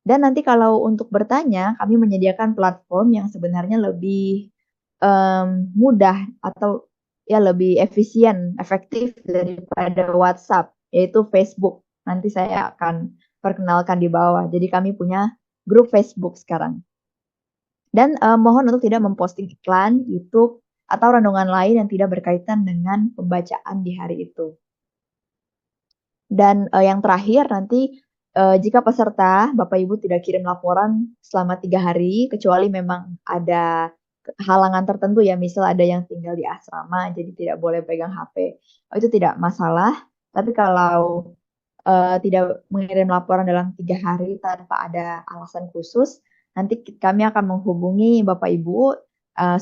Dan nanti kalau untuk bertanya, kami menyediakan platform yang sebenarnya lebih mudah atau ya lebih efisien, efektif daripada WhatsApp, yaitu Facebook. Nanti saya akan perkenalkan di bawah. Jadi kami punya grup Facebook sekarang. Dan mohon untuk tidak memposting iklan, YouTube, atau renungan lain yang tidak berkaitan dengan pembacaan di hari itu. Dan yang terakhir nanti jika peserta Bapak Ibu tidak kirim laporan selama 3 hari, kecuali memang ada halangan tertentu ya, misal ada yang tinggal di asrama, jadi tidak boleh pegang HP, itu tidak masalah. Tapi kalau tidak mengirim laporan dalam 3 hari tanpa ada alasan khusus, nanti kami akan menghubungi Bapak Ibu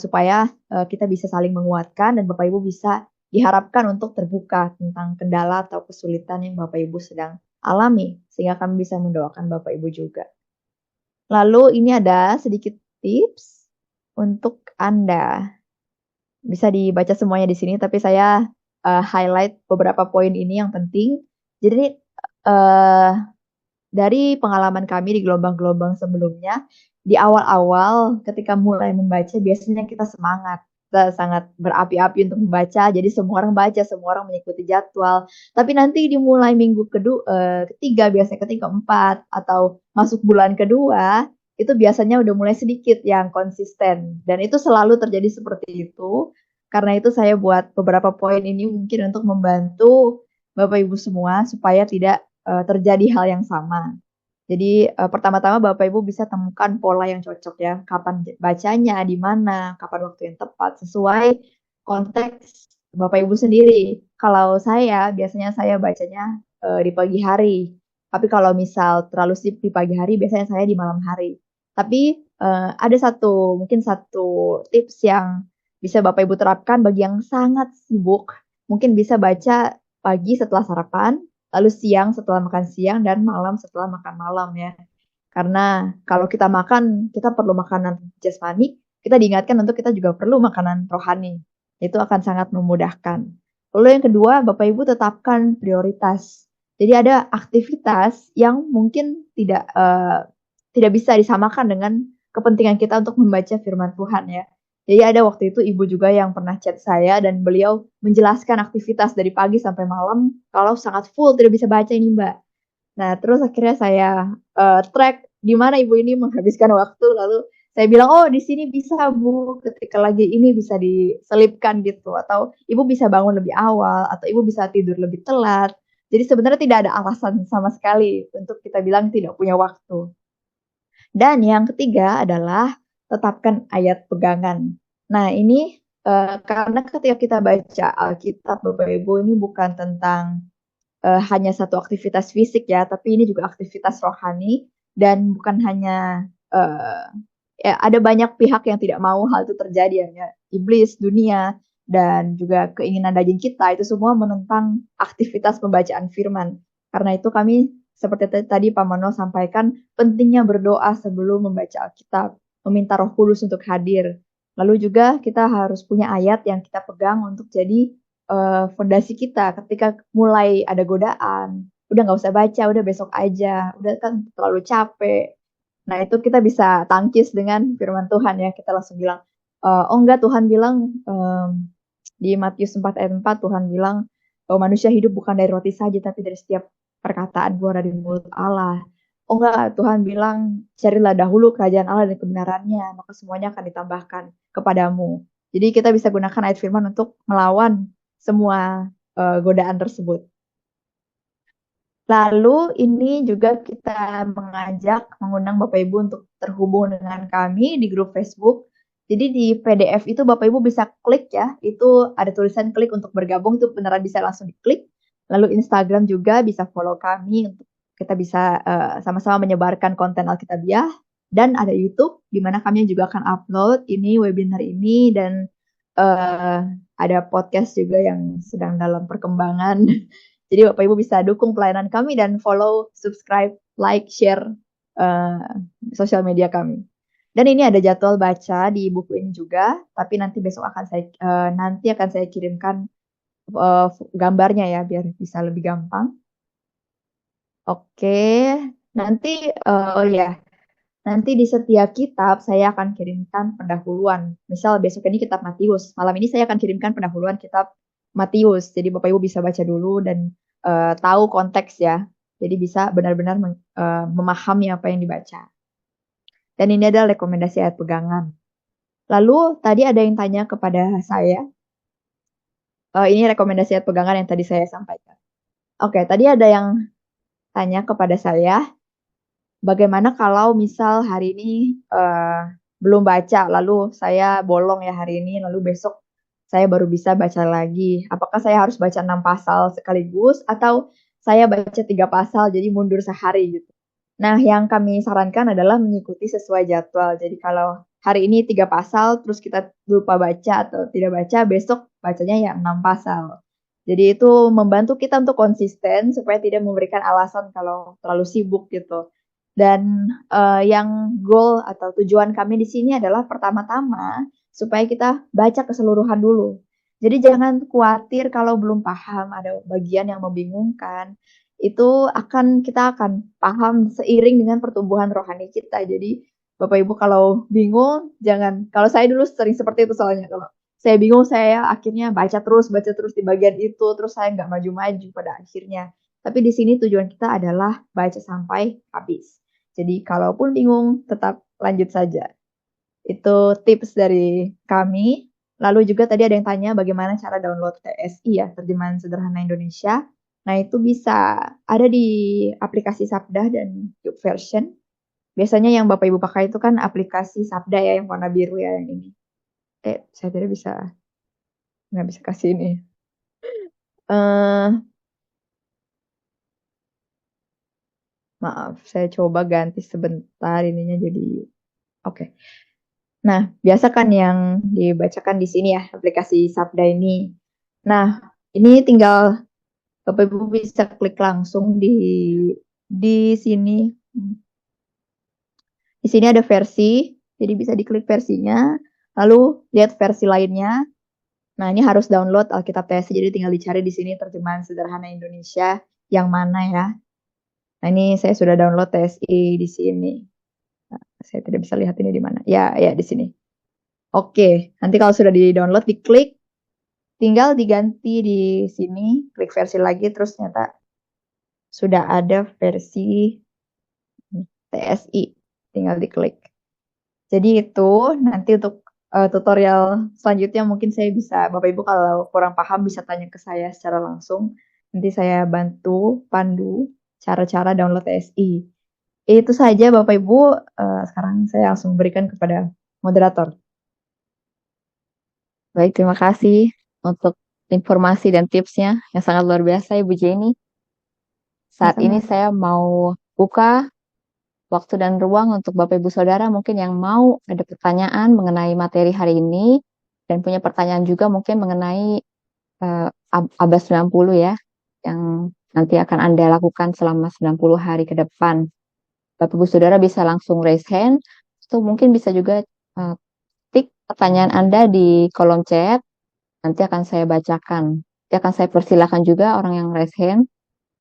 supaya kita bisa saling menguatkan dan Bapak Ibu bisa diharapkan untuk terbuka tentang kendala atau kesulitan yang Bapak Ibu sedang alami, sehingga kami bisa mendoakan Bapak Ibu juga. Lalu ini ada sedikit tips untuk Anda. Bisa dibaca semuanya di sini, tapi saya highlight beberapa poin ini yang penting. Jadi dari pengalaman kami di gelombang-gelombang sebelumnya, di awal-awal ketika mulai membaca biasanya kita semangat. Kita sangat berapi-api untuk membaca, jadi semua orang baca, semua orang mengikuti jadwal. Tapi nanti dimulai minggu ketiga, biasanya ketiga, keempat, atau masuk bulan kedua, itu biasanya udah mulai sedikit yang konsisten. Dan itu selalu terjadi seperti itu. Karena itu saya buat beberapa poin ini mungkin untuk membantu Bapak Ibu semua supaya tidak terjadi hal yang sama. Jadi pertama-tama Bapak Ibu bisa temukan pola yang cocok ya, kapan bacanya, di mana, kapan waktu yang tepat, sesuai konteks Bapak Ibu sendiri. Kalau saya, biasanya saya bacanya di pagi hari. Tapi kalau misal terlalu sibuk di pagi hari, biasanya saya di malam hari. Tapi ada mungkin satu tips yang bisa Bapak Ibu terapkan bagi yang sangat sibuk. Mungkin bisa baca pagi setelah sarapan, lalu siang setelah makan siang, dan malam setelah makan malam ya. Karena kalau kita makan, kita perlu makanan jasmani, kita diingatkan untuk kita juga perlu makanan rohani. Itu akan sangat memudahkan. Lalu yang kedua, Bapak Ibu tetapkan prioritas. Jadi ada aktivitas yang mungkin tidak bisa disamakan dengan kepentingan kita untuk membaca firman Tuhan ya. Jadi ada waktu itu ibu juga yang pernah chat saya dan beliau menjelaskan aktivitas dari pagi sampai malam kalau sangat full tidak bisa baca ini Mbak. Nah terus akhirnya saya track di mana ibu ini menghabiskan waktu, lalu saya bilang oh di sini bisa Bu, ketika lagi ini bisa diselipkan gitu, atau ibu bisa bangun lebih awal, atau ibu bisa tidur lebih telat. Jadi sebenarnya tidak ada alasan sama sekali untuk kita bilang tidak punya waktu. Dan yang ketiga adalah tetapkan ayat pegangan. Nah ini karena ketika kita baca Alkitab Bapak Ibu ini bukan tentang hanya satu aktivitas fisik ya, tapi ini juga aktivitas rohani dan bukan hanya ya, ada banyak pihak yang tidak mau hal itu terjadi ya, iblis, dunia, dan juga keinginan daging kita itu semua menentang aktivitas pembacaan firman. Karena itu kami seperti tadi Pak Mano sampaikan, pentingnya berdoa sebelum membaca Alkitab, meminta Roh Kudus untuk hadir. Lalu juga kita harus punya ayat yang kita pegang untuk jadi fondasi kita ketika mulai ada godaan. Udah nggak usah baca, udah besok aja, udah kan terlalu capek. Nah itu kita bisa tangkis dengan firman Tuhan ya, kita langsung bilang, oh enggak, Tuhan bilang di Matius 4 ayat 4, Tuhan bilang bahwa manusia hidup bukan dari roti saja, tapi dari setiap perkataan keluar dari mulut Allah. Oh enggak, Tuhan bilang carilah dahulu kerajaan Allah dan kebenarannya, maka semuanya akan ditambahkan kepadamu. Jadi kita bisa gunakan ayat firman untuk melawan semua godaan tersebut. Lalu ini juga kita mengundang Bapak Ibu untuk terhubung dengan kami di grup Facebook. Jadi di PDF itu Bapak Ibu bisa klik ya, itu ada tulisan klik untuk bergabung, itu beneran bisa langsung diklik. Lalu Instagram juga bisa follow kami untuk kita bisa sama-sama menyebarkan konten Alkitabiah. Dan ada YouTube di mana kami juga akan upload ini webinar ini dan eh, ada podcast juga yang sedang dalam perkembangan. Jadi Bapak Ibu bisa dukung pelayanan kami dan follow, subscribe, like, share eh, sosial media kami. Dan ini ada jadwal baca di buku ini juga, tapi nanti besok nanti akan saya kirimkan gambarnya ya biar bisa lebih gampang. Oke, nanti oh ya, nanti di setiap kitab saya akan kirimkan pendahuluan. Misal besok ini kitab Matius, malam ini saya akan kirimkan pendahuluan kitab Matius. Jadi Bapak Ibu bisa baca dulu dan tahu konteks ya. Jadi bisa benar-benar memahami apa yang dibaca. Dan ini adalah rekomendasi ayat pegangan. Lalu tadi ada yang tanya kepada saya. Ini rekomendasi ayat pegangan yang tadi saya sampaikan. Oke, tadi ada yang tanya kepada saya, bagaimana kalau misal hari ini belum baca, lalu saya bolong ya hari ini, lalu besok saya baru bisa baca lagi. Apakah saya harus baca 6 pasal sekaligus atau saya baca 3 pasal jadi mundur sehari gitu. Nah, yang kami sarankan adalah mengikuti sesuai jadwal. Jadi kalau hari ini 3 pasal, terus kita lupa baca atau tidak baca, besok bacanya ya 6 pasal. Jadi itu membantu kita untuk konsisten supaya tidak memberikan alasan kalau terlalu sibuk gitu. Dan yang goal atau tujuan kami di sini adalah pertama-tama supaya kita baca keseluruhan dulu. Jadi jangan khawatir kalau belum paham, ada bagian yang membingungkan. Itu kita akan paham seiring dengan pertumbuhan rohani kita. Jadi Bapak Ibu kalau bingung, jangan. Kalau saya dulu sering seperti itu soalnya. Kalau saya bingung, saya akhirnya baca terus di bagian itu, terus saya nggak maju-maju pada akhirnya. Tapi di sini tujuan kita adalah baca sampai habis. Jadi kalaupun bingung, tetap lanjut saja. Itu tips dari kami. Lalu juga tadi ada yang tanya bagaimana cara download TSI ya, terjemahan sederhana Indonesia. Nah, itu bisa ada di aplikasi Sabda dan YouVersion. Biasanya yang Bapak Ibu pakai itu kan aplikasi Sabda ya, yang warna biru ya, yang ini. Saya nggak bisa kasih ini. Eh, Maaf, saya coba ganti sebentar ininya jadi oke. Nah, biasa kan yang dibacakan di sini ya, aplikasi Sabda ini. Nah, ini tinggal Bapak Ibu bisa klik langsung di sini. Di sini ada versi, jadi bisa diklik versinya, lalu lihat versi lainnya. Nah, ini harus download Alkitab TSI, jadi tinggal dicari di sini terjemahan sederhana Indonesia yang mana ya. Nah, ini saya sudah download TSI di sini. Nah, saya tidak bisa lihat ini di mana. Ya, di sini. Oke, nanti kalau sudah di-download, diklik, tinggal diganti di sini, klik versi lagi, terus ternyata sudah ada versi TSI, tinggal diklik. Jadi itu nanti untuk tutorial selanjutnya mungkin saya bisa, Bapak Ibu kalau kurang paham bisa tanya ke saya secara langsung. Nanti saya bantu pandu cara-cara download TSI. Itu saja Bapak Ibu, sekarang saya langsung berikan kepada moderator. Baik, terima kasih untuk informasi dan tipsnya yang sangat luar biasa, Ibu Jenny. Saat Sama-sama. ini saya mau buka waktu dan ruang untuk Bapak Ibu Saudara mungkin yang mau ada pertanyaan mengenai materi hari ini dan punya pertanyaan juga mungkin mengenai Aba 90 ya, yang nanti akan Anda lakukan selama 90 hari ke depan. Bapak Ibu Saudara bisa langsung raise hand, atau mungkin bisa juga tik pertanyaan Anda di kolom chat, nanti akan saya bacakan. Nanti akan saya persilakan juga orang yang raise hand,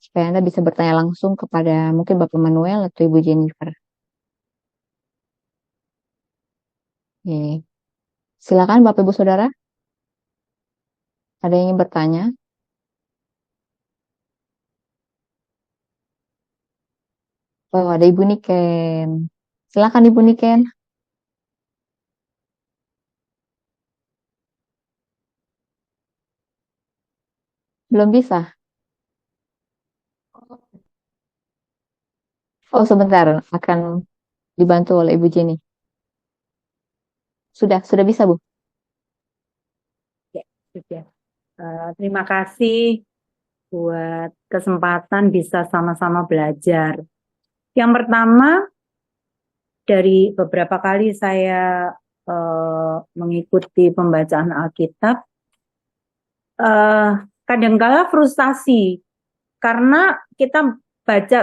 supaya Anda bisa bertanya langsung kepada mungkin Bapak Manuel atau Ibu Jennifer. Oke. Silakan Bapak Ibu Saudara, ada yang ingin bertanya? Oh, ada Ibu Niken. Silakan Ibu Niken. Belum bisa? Oh, sebentar. Akan dibantu oleh Ibu Jenny. Sudah bisa, Bu? Ya, ya. Terima kasih buat kesempatan bisa sama-sama belajar. Yang pertama, dari beberapa kali saya mengikuti pembacaan Alkitab, kadangkala frustasi karena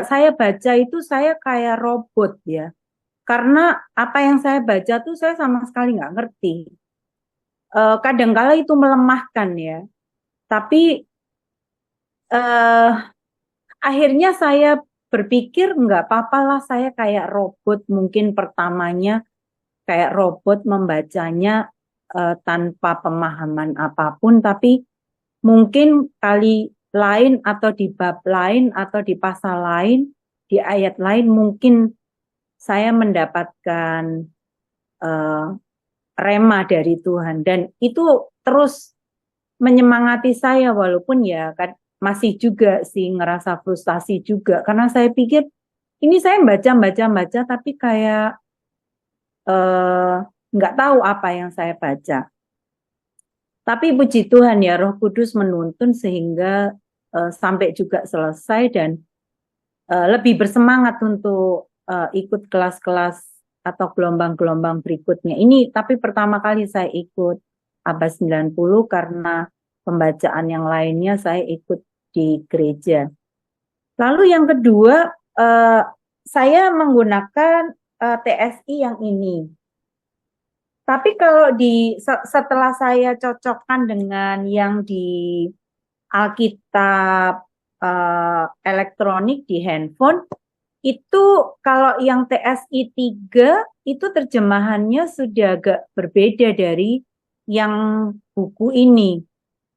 saya baca itu saya kayak robot ya. Karena apa yang saya baca tuh saya sama sekali nggak ngerti. Kadangkala itu melemahkan ya. Tapi akhirnya saya berpikir nggak apa-apa lah, saya kayak robot, mungkin pertamanya kayak robot membacanya tanpa pemahaman apapun, tapi mungkin kali lain atau di bab lain atau di pasal lain, di ayat lain mungkin saya mendapatkan rema dari Tuhan, dan itu terus menyemangati saya walaupun ya kan masih juga sih ngerasa frustasi juga karena saya pikir ini saya baca tapi kayak nggak tahu apa yang saya baca. Tapi puji Tuhan ya, Roh Kudus menuntun sehingga sampai juga selesai dan lebih bersemangat untuk ikut kelas-kelas atau gelombang-gelombang berikutnya. Ini tapi pertama kali saya ikut Abad 90 karena pembacaan yang lainnya saya ikut di gereja. Lalu yang kedua, saya menggunakan TSI yang ini. Tapi kalau setelah saya cocokkan dengan yang di Alkitab elektronik di handphone, itu kalau yang TSI 3 itu terjemahannya sudah agak berbeda dari yang buku ini.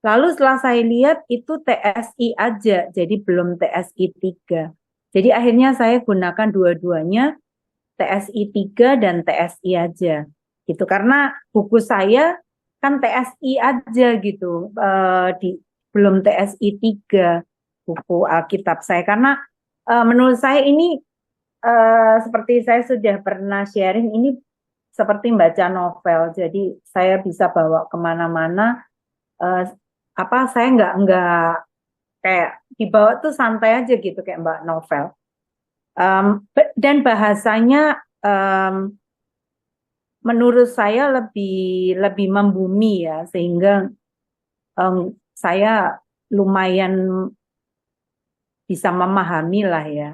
Lalu setelah saya lihat itu TSI aja, jadi belum TSI 3. Jadi akhirnya saya gunakan dua-duanya, TSI 3 dan TSI aja. Gitu, karena buku saya kan TSI aja gitu, belum TSI 3 buku Alkitab saya, karena menurut saya ini seperti saya sudah pernah sharing, ini seperti baca novel, jadi saya bisa bawa kemana-mana, saya nggak kayak dibawa tuh santai aja gitu kayak mbak novel, dan bahasanya menurut saya lebih membumi ya, sehingga saya lumayan bisa memahami lah ya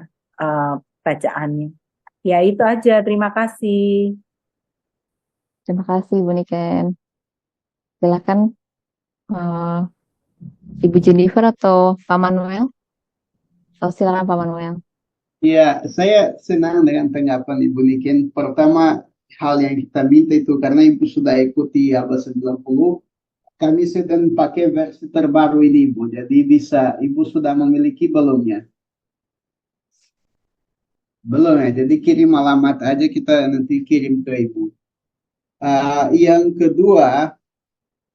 bacaannya. Ya itu aja, terima kasih. Terima kasih Bu Niken. Silakan Ibu Jennifer atau Pak Manuel. Silakan Pak Manuel. Ya, saya senang dengan tanggapan Ibu Niken. Pertama, hal yang kita minta itu karena Ibu sudah ikuti Abad 90, kami sedang pakai versi terbaru ini Ibu. Jadi Ibu sudah memiliki belum ya? Belum ya, jadi kirim alamat aja, kita nanti kirim ke Ibu. Yang kedua,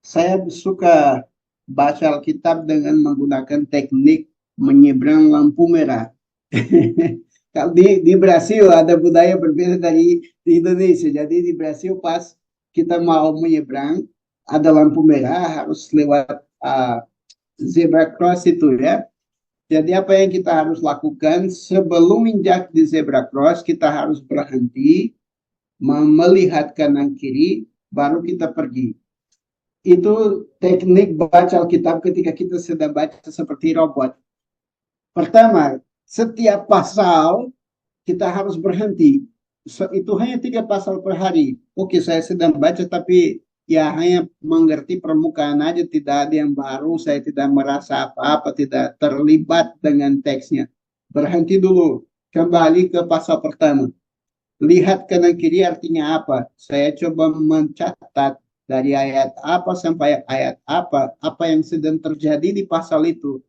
saya suka baca Alkitab dengan menggunakan teknik menyeberang lampu merah. Kalau di Brasil ada budaya berbeda dari di Indonesia. Jadi di Brasil pas kita mau menyeberang ada lampu merah, harus lewat zebra cross itu ya. Jadi apa yang kita harus lakukan sebelum injak di zebra cross, kita harus berhenti, melihat kanan kiri, baru kita pergi. Itu teknik baca Alkitab ketika kita sedang baca seperti robot. Pertama, setiap pasal kita harus berhenti. Itu hanya 3 pasal per hari. Oke, saya sedang baca tapi ya hanya mengerti permukaan aja, tidak ada yang baru, saya tidak merasa apa-apa, tidak terlibat dengan teksnya. Berhenti dulu, kembali ke pasal pertama. Lihat kanan kiri artinya apa. Saya coba mencatat dari ayat apa sampai ayat apa yang sedang terjadi di pasal itu.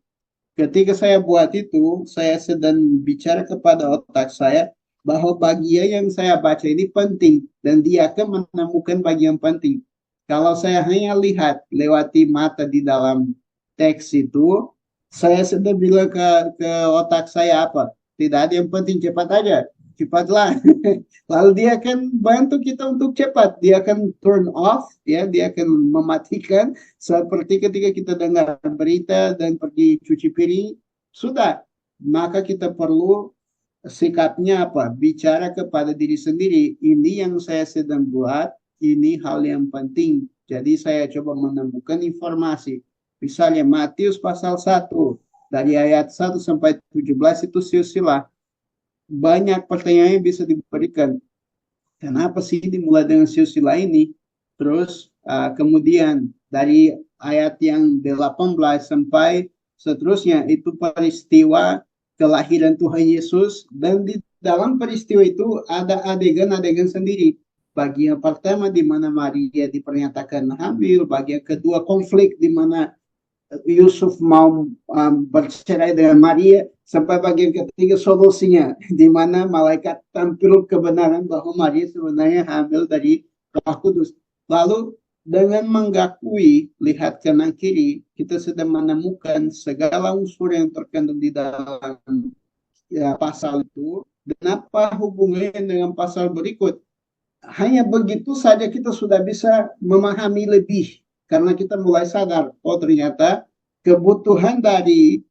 Ketika saya buat itu, saya sedang bicara kepada otak saya bahwa bagian yang saya baca ini penting dan dia akan menemukan bagian penting. Kalau saya hanya lihat lewati mata di dalam teks itu, saya sedang bilang ke otak saya apa? Tidak ada yang penting, cepat aja. cepatlah. Lalu dia akan bantu kita untuk cepat. Dia akan turn off, ya, dia akan mematikan. Seperti ketika kita dengar berita dan pergi cuci piring, sudah. Maka kita perlu sikapnya apa? Bicara kepada diri sendiri. Ini yang saya sedang buat, ini hal yang penting. Jadi saya coba menemukan informasi. Misalnya Matius pasal 1, dari ayat 1 sampai 17 itu silsilah. Banyak pertanyaan yang bisa diberikan. Kenapa sih dimulai dengan silsilah ini? Terus kemudian dari ayat yang 18 sampai seterusnya itu peristiwa kelahiran Tuhan Yesus, dan di dalam peristiwa itu ada adegan-adegan sendiri. Bagian pertama di mana Maria dipernyatakan hamil, bagian kedua konflik di mana Yusuf mau bercerai dengan Maria, sampai bagian ketiga solusinya, di mana malaikat tampil kebenaran bahwa Maria sebenarnya hamil dari Roh Kudus. Lalu dengan mengakui, lihat kanan kiri, kita sedang menemukan segala unsur yang terkandung di dalam pasal itu, dan apa hubungannya dengan pasal berikut. Hanya begitu saja kita sudah bisa memahami lebih, karena kita mulai sadar, oh ternyata kebutuhan dari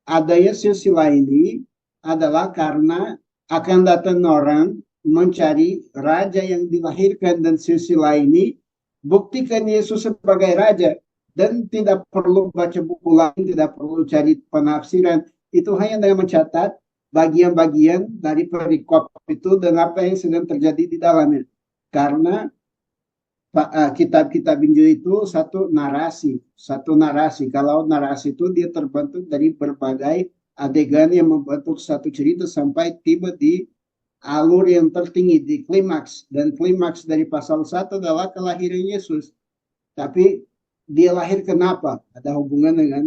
adanya silsilah ini adalah karena akan datang orang mencari raja yang dilahirkan, dan silsilah ini buktikan Yesus sebagai raja, dan tidak perlu baca buku lain, tidak perlu cari penafsiran. Itu hanya dengan mencatat bagian-bagian dari perikop itu dan apa yang sedang terjadi di dalamnya. Karena kitab-kitab Injil itu satu narasi. Kalau narasi itu dia terbentuk dari berbagai adegan yang membentuk satu cerita sampai tiba di alur yang tertinggi, di klimaks. Dan klimaks dari pasal 1 adalah kelahiran Yesus. Tapi dia lahir kenapa? Ada hubungan dengan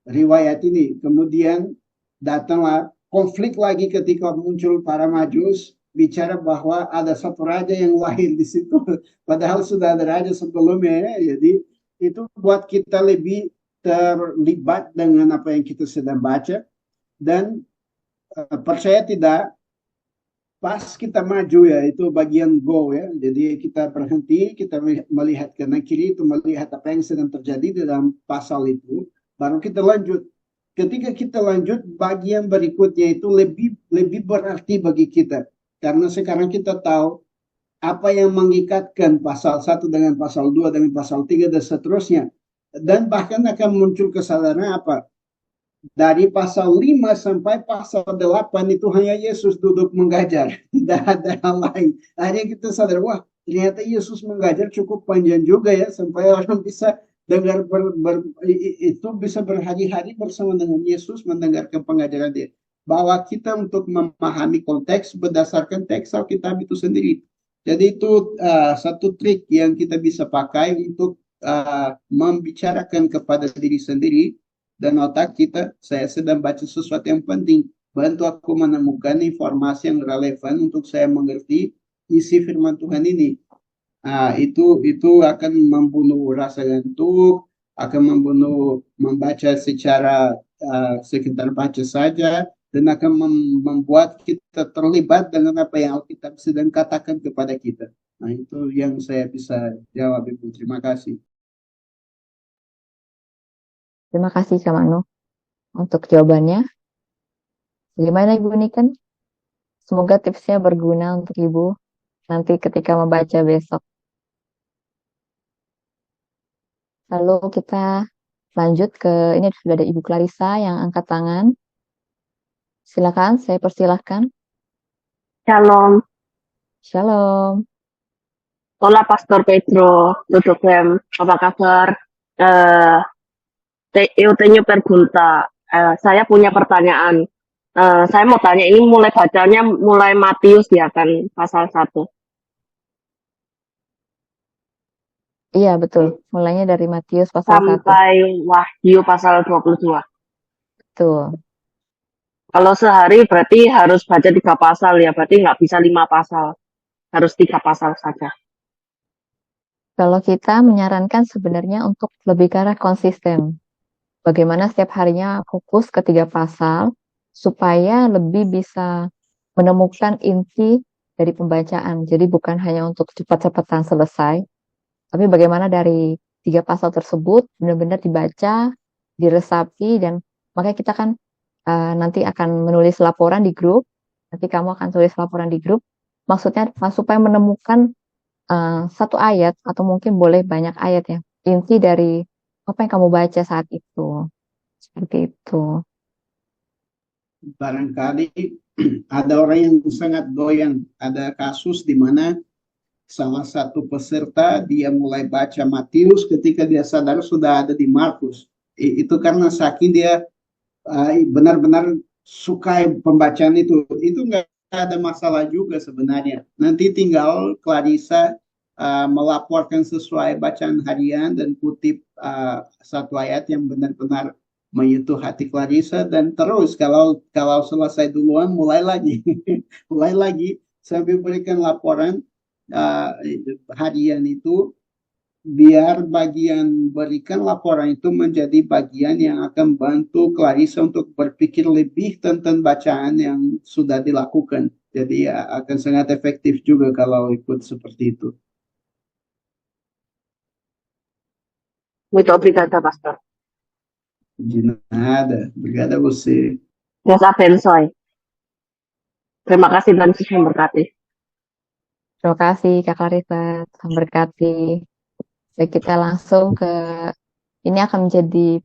riwayat ini. Kemudian datanglah konflik lagi ketika muncul para Majus, bicara bahwa ada satu raja yang lahir di situ, padahal sudah ada raja sebelumnya, ya. Jadi itu buat kita lebih terlibat dengan apa yang kita sedang baca, dan percaya tidak, pas kita maju, ya, itu bagian go, ya. Jadi kita berhenti, kita melihat kanan kiri, itu melihat apa yang sedang terjadi dalam pasal itu, baru kita lanjut. Ketika kita lanjut, bagian berikutnya itu lebih berarti bagi kita. Karena sekarang kita tahu apa yang mengikatkan pasal 1 dengan pasal 2 dengan pasal 3 dan seterusnya. Dan bahkan akan muncul kesadaran apa? Dari pasal 5 sampai pasal 8 itu hanya Yesus duduk mengajar. Tidak ada hal lain. Akhirnya kita sadar, wah ternyata Yesus mengajar cukup panjang juga, ya. Sampai orang bisa dengar itu bisa berhari-hari bersama dengan Yesus mendengarkan pengajaran dia. Bahwa kita untuk memahami konteks berdasarkan teks Alkitab itu sendiri. Jadi itu satu trik yang kita bisa pakai untuk membicarakan kepada diri sendiri dan otak kita, saya sedang baca sesuatu yang penting. Bantu aku menemukan informasi yang relevan untuk saya mengerti isi firman Tuhan ini. Itu akan membunuh rasa ngantuk, akan membaca secara sekitar baca saja, dan akan membuat kita terlibat dengan apa yang Alkitab sedang katakan kepada kita. Nah, itu yang saya bisa jawab, Ibu. Terima kasih. Terima kasih Kak Manu untuk jawabannya. Bagaimana Ibu Niken? Semoga tipsnya berguna untuk Ibu nanti ketika membaca besok. Lalu kita lanjut ke, ini sudah ada Ibu Clarissa yang angkat tangan. Silakan, saya persilahkan. Shalom. Shalom. Hola Pastor Pedro, tutto bem, apa kabar? Eu tenho pergunta. Saya punya pertanyaan. Saya mau tanya, ini mulai bacanya mulai Matius ya kan, pasal 1. Iya betul, mulainya dari Matius pasal 1. Sampai Wahyu pasal 22. Betul. Kalau sehari berarti harus baca 3 pasal ya, berarti nggak bisa 5 pasal. Harus 3 pasal saja. Kalau kita menyarankan sebenarnya untuk lebih ke arah konsisten. Bagaimana setiap harinya fokus ke 3 pasal, supaya lebih bisa menemukan inti dari pembacaan. Jadi bukan hanya untuk cepat-cepatan selesai, tapi bagaimana dari 3 pasal tersebut benar-benar dibaca, diresapi, dan makanya kita kan nanti akan menulis laporan di grup. Nanti kamu akan tulis laporan di grup. Maksudnya supaya menemukan satu ayat atau mungkin boleh banyak ayat ya, inti dari apa yang kamu baca saat itu. Seperti itu. Barangkali ada orang yang sangat doyan. Ada kasus di mana salah satu peserta dia mulai baca Matius ketika dia sadar sudah ada di Markus. Itu karena saking dia benar-benar suka pembacaan itu. Itu nggak ada masalah juga sebenarnya. Nanti tinggal Clarissa melaporkan sesuai bacaan harian dan kutip satu ayat yang benar-benar menyentuh hati Clarissa, dan terus kalau selesai duluan mulai lagi mulai lagi sambil berikan laporan harian itu, biar bagian berikan laporan itu menjadi bagian yang akan bantu Clarissa untuk berpikir lebih tentang bacaan yang sudah dilakukan. Jadi akan sangat efektif juga kalau ikut seperti itu. Muito obrigada, pastor. De nada, obrigado a você. Deus abençoe. Terima kasih dan Tuhan memberkati. Terima kasih Kak Clarissa, Tuhan berkati. Baik, kita langsung ke, ini akan menjadi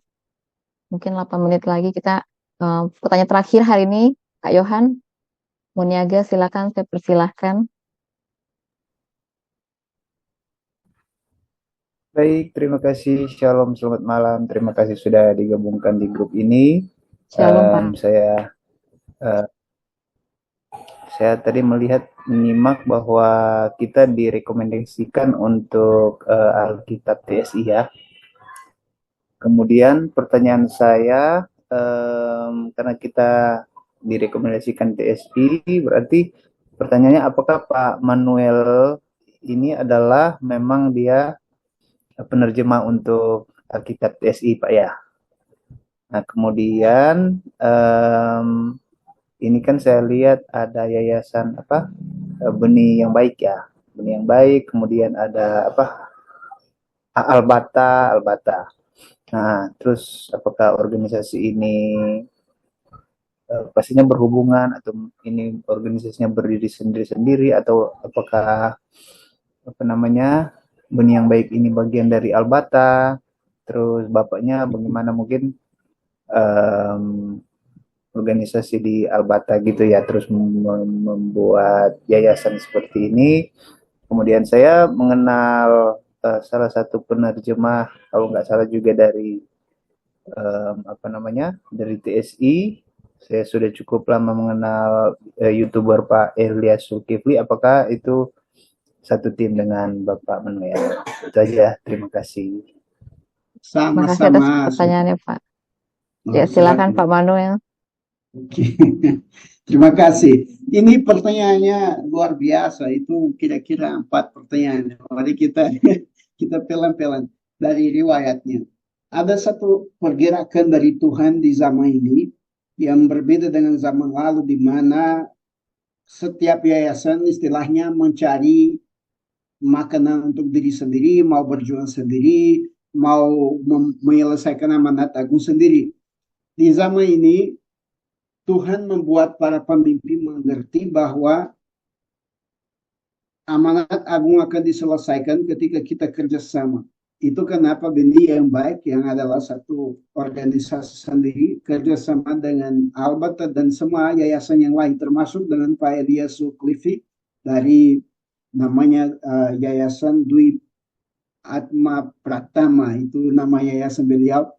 mungkin 8 menit lagi kita pertanyaan terakhir hari ini. Kak Yohan Muniaga, silakan, saya persilahkan. Baik, terima kasih. Shalom, selamat malam. Terima kasih sudah digabungkan di grup ini. Shalom, Pak. Saya tadi menyimak bahwa kita direkomendasikan untuk Alkitab TSI ya. Kemudian pertanyaan saya, karena kita direkomendasikan TSI, berarti pertanyaannya apakah Pak Manuel ini adalah memang dia penerjemah untuk Alkitab TSI, Pak ya. Nah, kemudian ini kan saya lihat ada yayasan Benih yang Baik ya, Benih yang Baik. Kemudian ada Albata. Nah, terus apakah organisasi ini pastinya berhubungan atau ini organisasinya berdiri sendiri-sendiri, atau apakah Benih yang Baik ini bagian dari Albata, terus bapaknya bagaimana mungkin organisasi di Albata gitu ya, terus membuat yayasan seperti ini. Kemudian saya mengenal salah satu penerjemah, kalau nggak salah juga dari dari TSI. Saya sudah cukup lama mengenal YouTuber Pak Elias Zulkifli. Apakah itu satu tim dengan Bapak Manuel? Itu aja, terima kasih. Terima kasih atas pertanyaannya, Pak. Ya, silakan Pak Manuel. Oke. Terima kasih. Ini pertanyaannya luar biasa. Itu kira-kira 4 pertanyaan. Mari kita pelan-pelan dari riwayatnya. Ada satu pergerakan dari Tuhan di zaman ini yang berbeda dengan zaman lalu, di mana setiap yayasan istilahnya mencari makanan untuk diri sendiri, mau berjuang sendiri, mau menyelesaikan amanat agung sendiri. Di zaman ini, Tuhan membuat para pemimpin mengerti bahwa amanat agung akan diselesaikan ketika kita kerjasama. Itu kenapa Benih yang Baik, yang adalah satu organisasi sendiri, kerjasama dengan Albata dan semua yayasan yang lain, termasuk dengan Pak Elias Zulkifli dari namanya Yayasan Dwi Atma Pratama, itu nama yayasan beliau.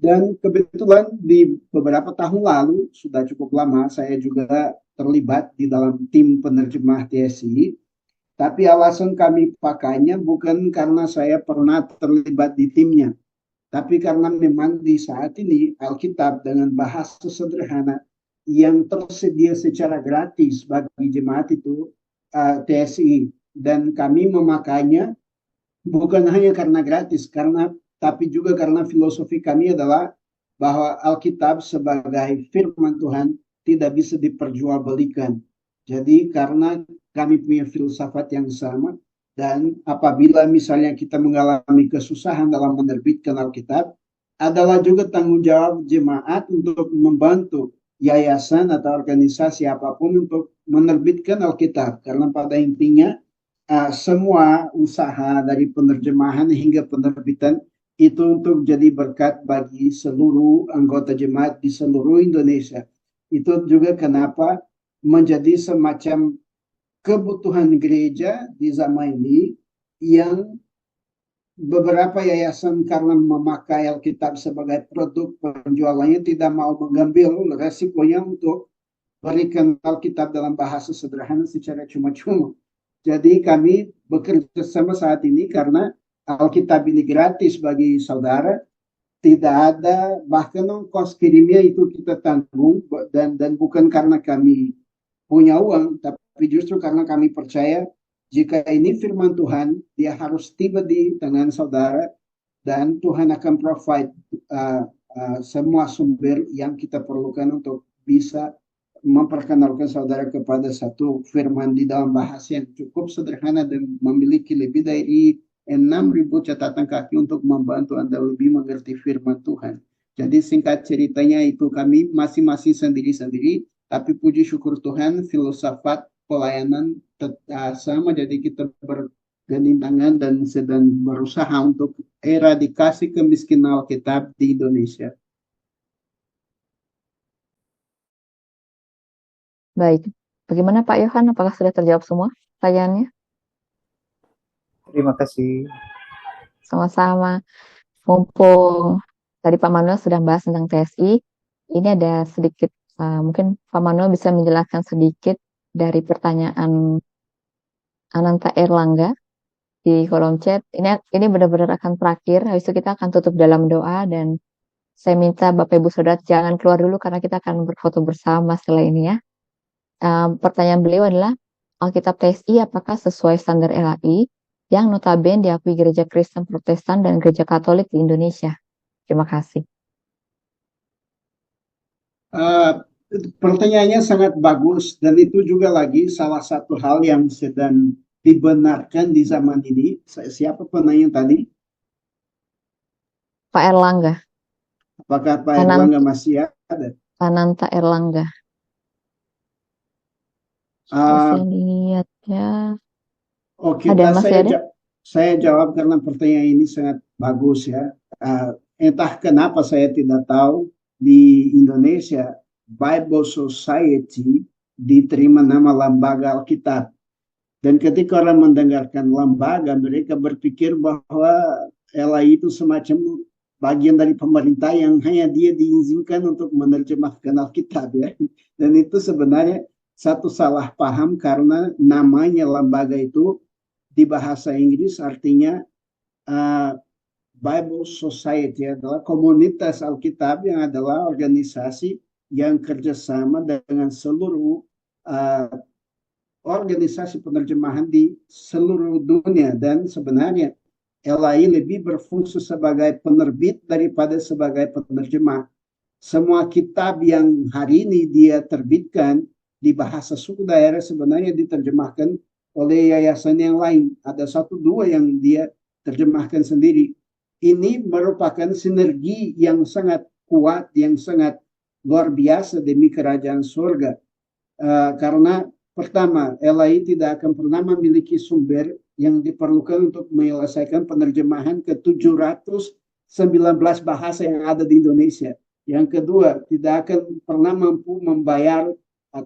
Dan kebetulan di beberapa tahun lalu, sudah cukup lama, saya juga terlibat di dalam tim penerjemah TSI. Tapi alasan kami pakainya bukan karena saya pernah terlibat di timnya, tapi karena memang di saat ini Alkitab dengan bahasa sederhana yang tersedia secara gratis bagi jemaat itu TSI, dan kami memakainya bukan hanya karena gratis, tapi juga karena filosofi kami adalah bahwa Alkitab sebagai firman Tuhan tidak bisa diperjualbelikan. Jadi karena kami punya filsafat yang sama, dan apabila misalnya kita mengalami kesusahan dalam menerbitkan Alkitab, adalah juga tanggung jawab jemaat untuk membantu yayasan atau organisasi apapun untuk menerbitkan Alkitab. Karena pada intinya semua usaha dari penerjemahan hingga penerbitan itu untuk jadi berkat bagi seluruh anggota jemaat di seluruh Indonesia. Itu juga kenapa menjadi semacam kebutuhan gereja di zaman ini, yang beberapa yayasan karena memakai Alkitab sebagai produk penjualannya tidak mau mengambil resikonya untuk berikan Alkitab dalam bahasa sederhana secara cuma-cuma. Jadi kami bekerja sama saat ini karena Alkitab ini gratis bagi saudara, tidak ada, bahkan ongkos kirimnya itu kita tanggung, dan bukan karena kami punya uang, tapi justru karena kami percaya jika ini firman Tuhan, dia harus tiba di tangan saudara, dan Tuhan akan provide semua sumber yang kita perlukan untuk bisa memperkenalkan saudara kepada satu firman di dalam bahasa yang cukup sederhana dan memiliki lebih dari 6.000 catatan kaki untuk membantu Anda lebih mengerti firman Tuhan. Jadi singkat ceritanya itu kami masing-masing sendiri-sendiri, tapi puji syukur Tuhan filsafat pelayanan sama, jadi kita bergandeng tangan dan sedang berusaha untuk eradikasi kemiskinan Alkitab di Indonesia. Baik, bagaimana Pak Yohan? Apakah sudah terjawab semua pertanyaannya? Terima kasih. Sama-sama. Mumpung tadi Pak Manuel sudah bahas tentang TSI, ini ada sedikit, mungkin Pak Manuel bisa menjelaskan sedikit dari pertanyaan Ananta Erlangga di kolom chat. Ini benar-benar akan terakhir, habis itu kita akan tutup dalam doa, dan saya minta Bapak Ibu Saudara jangan keluar dulu karena kita akan berfoto bersama setelah ini ya. Pertanyaan beliau adalah, Alkitab TSI apakah sesuai standar LAI yang notabene diakui gereja Kristen Protestan dan gereja Katolik di Indonesia? Terima kasih. Pertanyaannya sangat bagus, dan itu juga lagi salah satu hal yang sedang dibenarkan di zaman ini. Siapa penanya tadi? Pak Erlangga. Apakah Pak Erlangga masih ada? Ananta Erlangga. Saya lihat ya. Oke, ada? Saya jawab karena pertanyaan ini sangat bagus ya. Entah kenapa saya tidak tahu, di Indonesia Bible Society diterima nama lembaga Alkitab. Dan ketika orang mendengarkan lembaga, mereka berpikir bahwa LAI itu semacam bagian dari pemerintah yang hanya dia diizinkan untuk menerjemahkan Alkitab ya. Dan itu sebenarnya satu salah paham, karena namanya lembaga itu di bahasa Inggris artinya Bible Society adalah komunitas Alkitab, yang adalah organisasi yang kerjasama dengan seluruh organisasi penerjemahan di seluruh dunia. Dan sebenarnya LAI lebih berfungsi sebagai penerbit daripada sebagai penerjemah. Semua kitab yang hari ini dia terbitkan di bahasa suku daerah sebenarnya diterjemahkan oleh yayasan yang lain. Ada 1-2 yang dia terjemahkan sendiri. Ini merupakan sinergi yang sangat kuat, yang sangat luar biasa demi kerajaan surga. Karena pertama, LAI tidak akan pernah memiliki sumber yang diperlukan untuk menyelesaikan penerjemahan ke 719 bahasa yang ada di Indonesia. Yang kedua, tidak akan pernah mampu membayar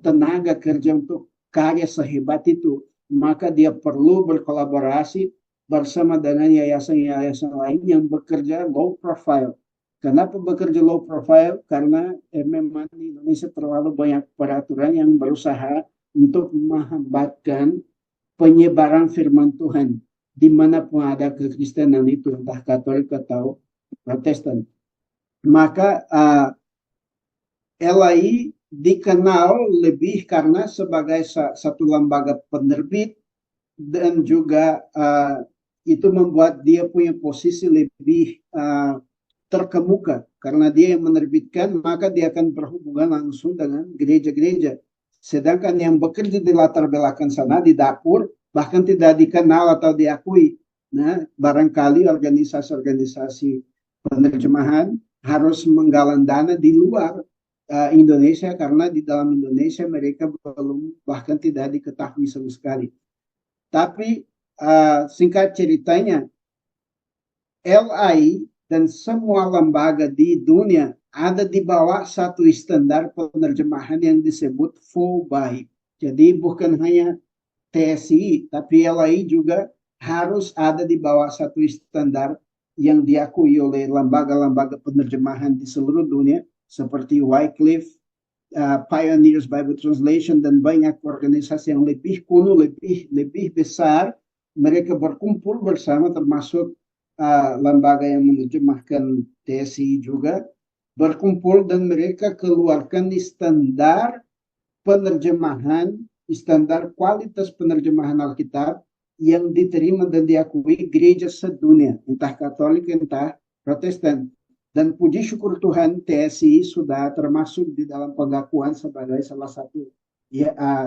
tenaga kerja untuk karya sehebat itu. Maka dia perlu berkolaborasi bersama dengan yayasan-yayasan lain yang bekerja low profile. Kenapa bekerja low profile? Karena memang di Indonesia terlalu banyak peraturan yang berusaha untuk menghambatkan penyebaran firman Tuhan dimanapun ada kekristenan itu, entah Katolik atau Protestan. Maka LAI dikenal lebih karena sebagai satu lembaga penerbit, dan juga itu membuat dia punya posisi lebih terkemuka karena dia yang menerbitkan, maka dia akan berhubungan langsung dengan gereja-gereja. Sedangkan yang bekerja di latar belakang sana di dapur bahkan tidak dikenal atau diakui. Nah, barangkali organisasi-organisasi penerjemahan harus menggalang dana di luar Indonesia karena di dalam Indonesia mereka belum bahkan tidak diketahui sama sekali. Tapi singkat ceritanya, LAI dan semua lembaga di dunia ada di bawah satu standar penerjemahan yang disebut FOBAI. Jadi bukan hanya TSI, tapi LAI juga harus ada di bawah satu standar yang diakui oleh lembaga-lembaga penerjemahan di seluruh dunia, seperti Wycliffe, Pioneers Bible Translation, dan banyak organisasi yang lebih kuno, lebih besar. Mereka berkumpul bersama, termasuk lembaga yang menerjemahkan TSI juga berkumpul, dan mereka keluarkan standar penerjemahan, standar kualitas penerjemahan Alkitab yang diterima dan diakui gereja sedunia, entah Katolik, entah Protestan. Dan puji syukur Tuhan, TSI sudah termasuk di dalam pengakuan sebagai salah satu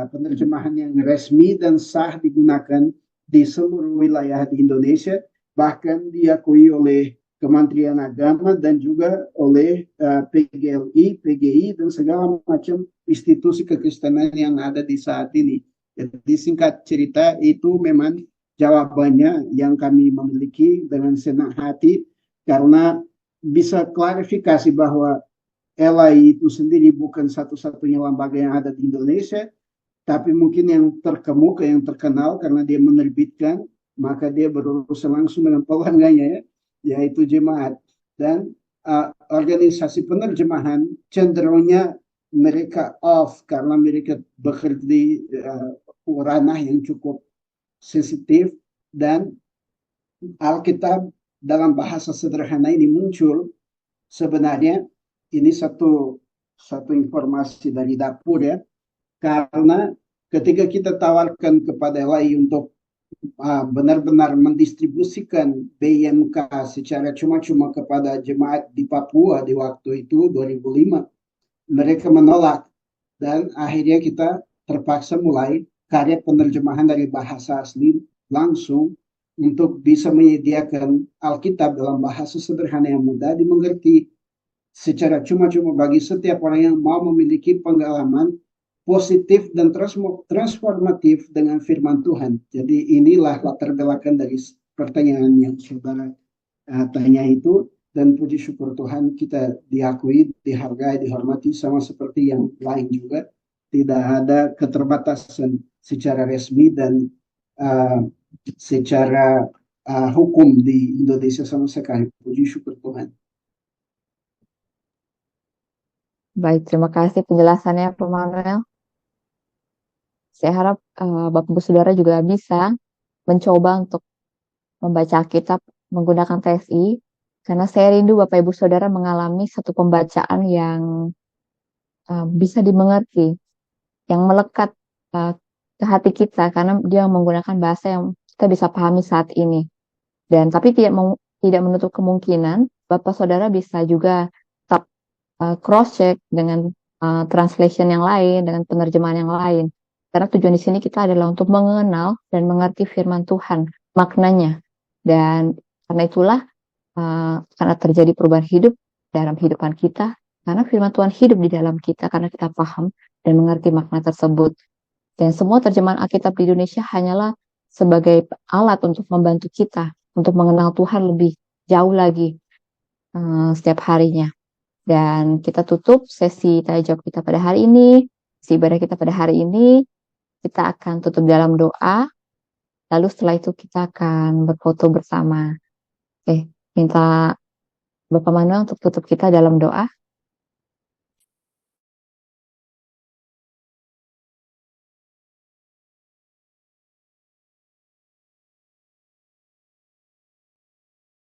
penerjemahan yang resmi dan sah digunakan di seluruh wilayah di Indonesia, bahkan diakui oleh Kementerian Agama dan juga oleh PGLI, PGI, dan segala macam institusi kekristenan yang ada di saat ini. Jadi singkat cerita, itu memang jawabannya yang kami memiliki dengan senang hati, karena bisa klarifikasi bahwa LAI itu sendiri bukan satu-satunya lembaga yang ada di Indonesia, tapi mungkin yang terkemuka, yang terkenal karena dia menerbitkan, maka dia berurusan langsung dengan pelanggannya, yaitu jemaat. Dan organisasi penerjemahan cenderungnya mereka off karena mereka bekerja di ranah yang cukup sensitif, dan Alkitab dalam bahasa sederhana ini muncul. Sebenarnya ini satu informasi dari dapur ya, karena ketika kita tawarkan kepada LAI untuk benar-benar mendistribusikan BIMK secara cuma-cuma kepada jemaat di Papua di waktu itu 2005, mereka menolak, dan akhirnya kita terpaksa mulai karya penerjemahan dari bahasa asli langsung untuk bisa menyediakan Alkitab dalam bahasa sederhana yang mudah dimengerti secara cuma-cuma bagi setiap orang yang mau memiliki pengalaman positif dan transformatif dengan firman Tuhan. Jadi inilah latar belakang dari pertanyaan yang saudara tanya itu, dan puji syukur Tuhan kita diakui, dihargai, dihormati sama seperti yang lain juga. Tidak ada keterbatasan secara resmi dan secara hukum di Indonesia sama sekali. Puji syukur Tuhan. Baik, terima kasih penjelasannya Pak Manuel. Saya harap Bapak Ibu Saudara juga bisa mencoba untuk membaca Alkitab menggunakan TSI, karena saya rindu Bapak Ibu Saudara mengalami satu pembacaan yang bisa dimengerti, yang melekat ke hati kita, karena dia menggunakan bahasa yang kita bisa pahami saat ini. Dan tapi tidak menutup kemungkinan Bapak Saudara bisa juga tetap cross-check dengan translation yang lain, dengan penerjemahan yang lain. Karena tujuan di sini kita adalah untuk mengenal dan mengerti firman Tuhan, maknanya. Dan karena itulah karena terjadi perubahan hidup dalam kehidupan kita, karena firman Tuhan hidup di dalam kita, karena kita paham dan mengerti makna tersebut. Dan semua terjemahan Alkitab di Indonesia hanyalah sebagai alat untuk membantu kita untuk mengenal Tuhan lebih jauh lagi setiap harinya. Dan kita tutup sesi tanya jawab kita pada hari ini, sesi ibadah kita pada hari ini. Kita akan tutup dalam doa, lalu setelah itu kita akan berfoto bersama. Oke, minta Bapak Manuel untuk tutup kita dalam doa.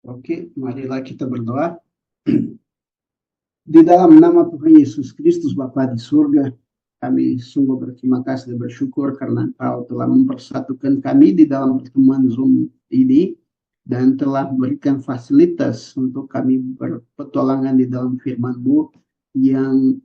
Oke, marilah kita berdoa. Di dalam nama Tuhan Yesus Kristus Bapa di surga, kami sungguh berterima kasih dan bersyukur karena Engkau telah mempersatukan kami di dalam pertemuan Zoom ini. dan telah memberikan fasilitas untuk kami berpetualangan di dalam firman-Mu yang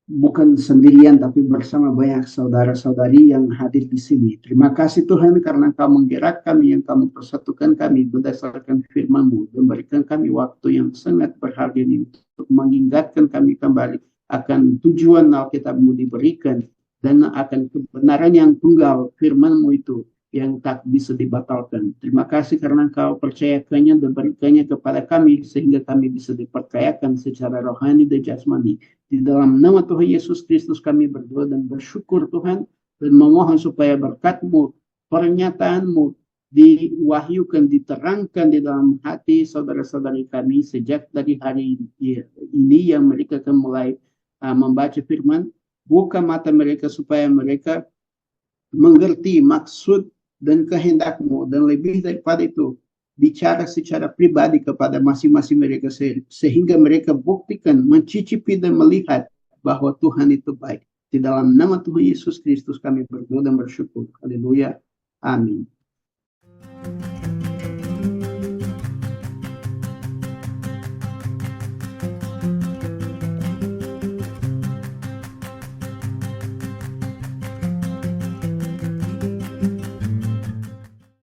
bukan sendirian tapi bersama banyak saudara-saudari yang hadir di sini. Terima kasih Tuhan karena Engkau menggerak kami, yang Kamu persatukan kami berdasarkan firman-Mu dan berikan kami waktu yang sangat berharga ini untuk mengingatkan kami kembali akan tujuan Alkitab-Mu diberikan dan akan kebenaran yang tunggal firman-Mu itu yang tak bisa dibatalkan. Terima kasih karena Engkau percayakannya dan berikannya kepada kami sehingga kami bisa diperkayakan secara rohani dan jasmani. Di dalam nama Tuhan Yesus Kristus kami berdoa dan bersyukur Tuhan dan memohon supaya berkat-Mu, pernyataan-Mu diwahyukan, diterangkan di dalam hati saudara-saudari kami sejak dari hari ini yang mereka akan mulai membaca firman. Buka mata mereka supaya mereka mengerti maksud dan kehendak-Mu, dan lebih daripada itu bicara secara pribadi kepada masing-masing mereka sehingga mereka buktikan, mencicipi dan melihat bahwa Tuhan itu baik. Di dalam nama Tuhan Yesus Kristus kami berdoa dan bersyukur. Haleluya. Amin.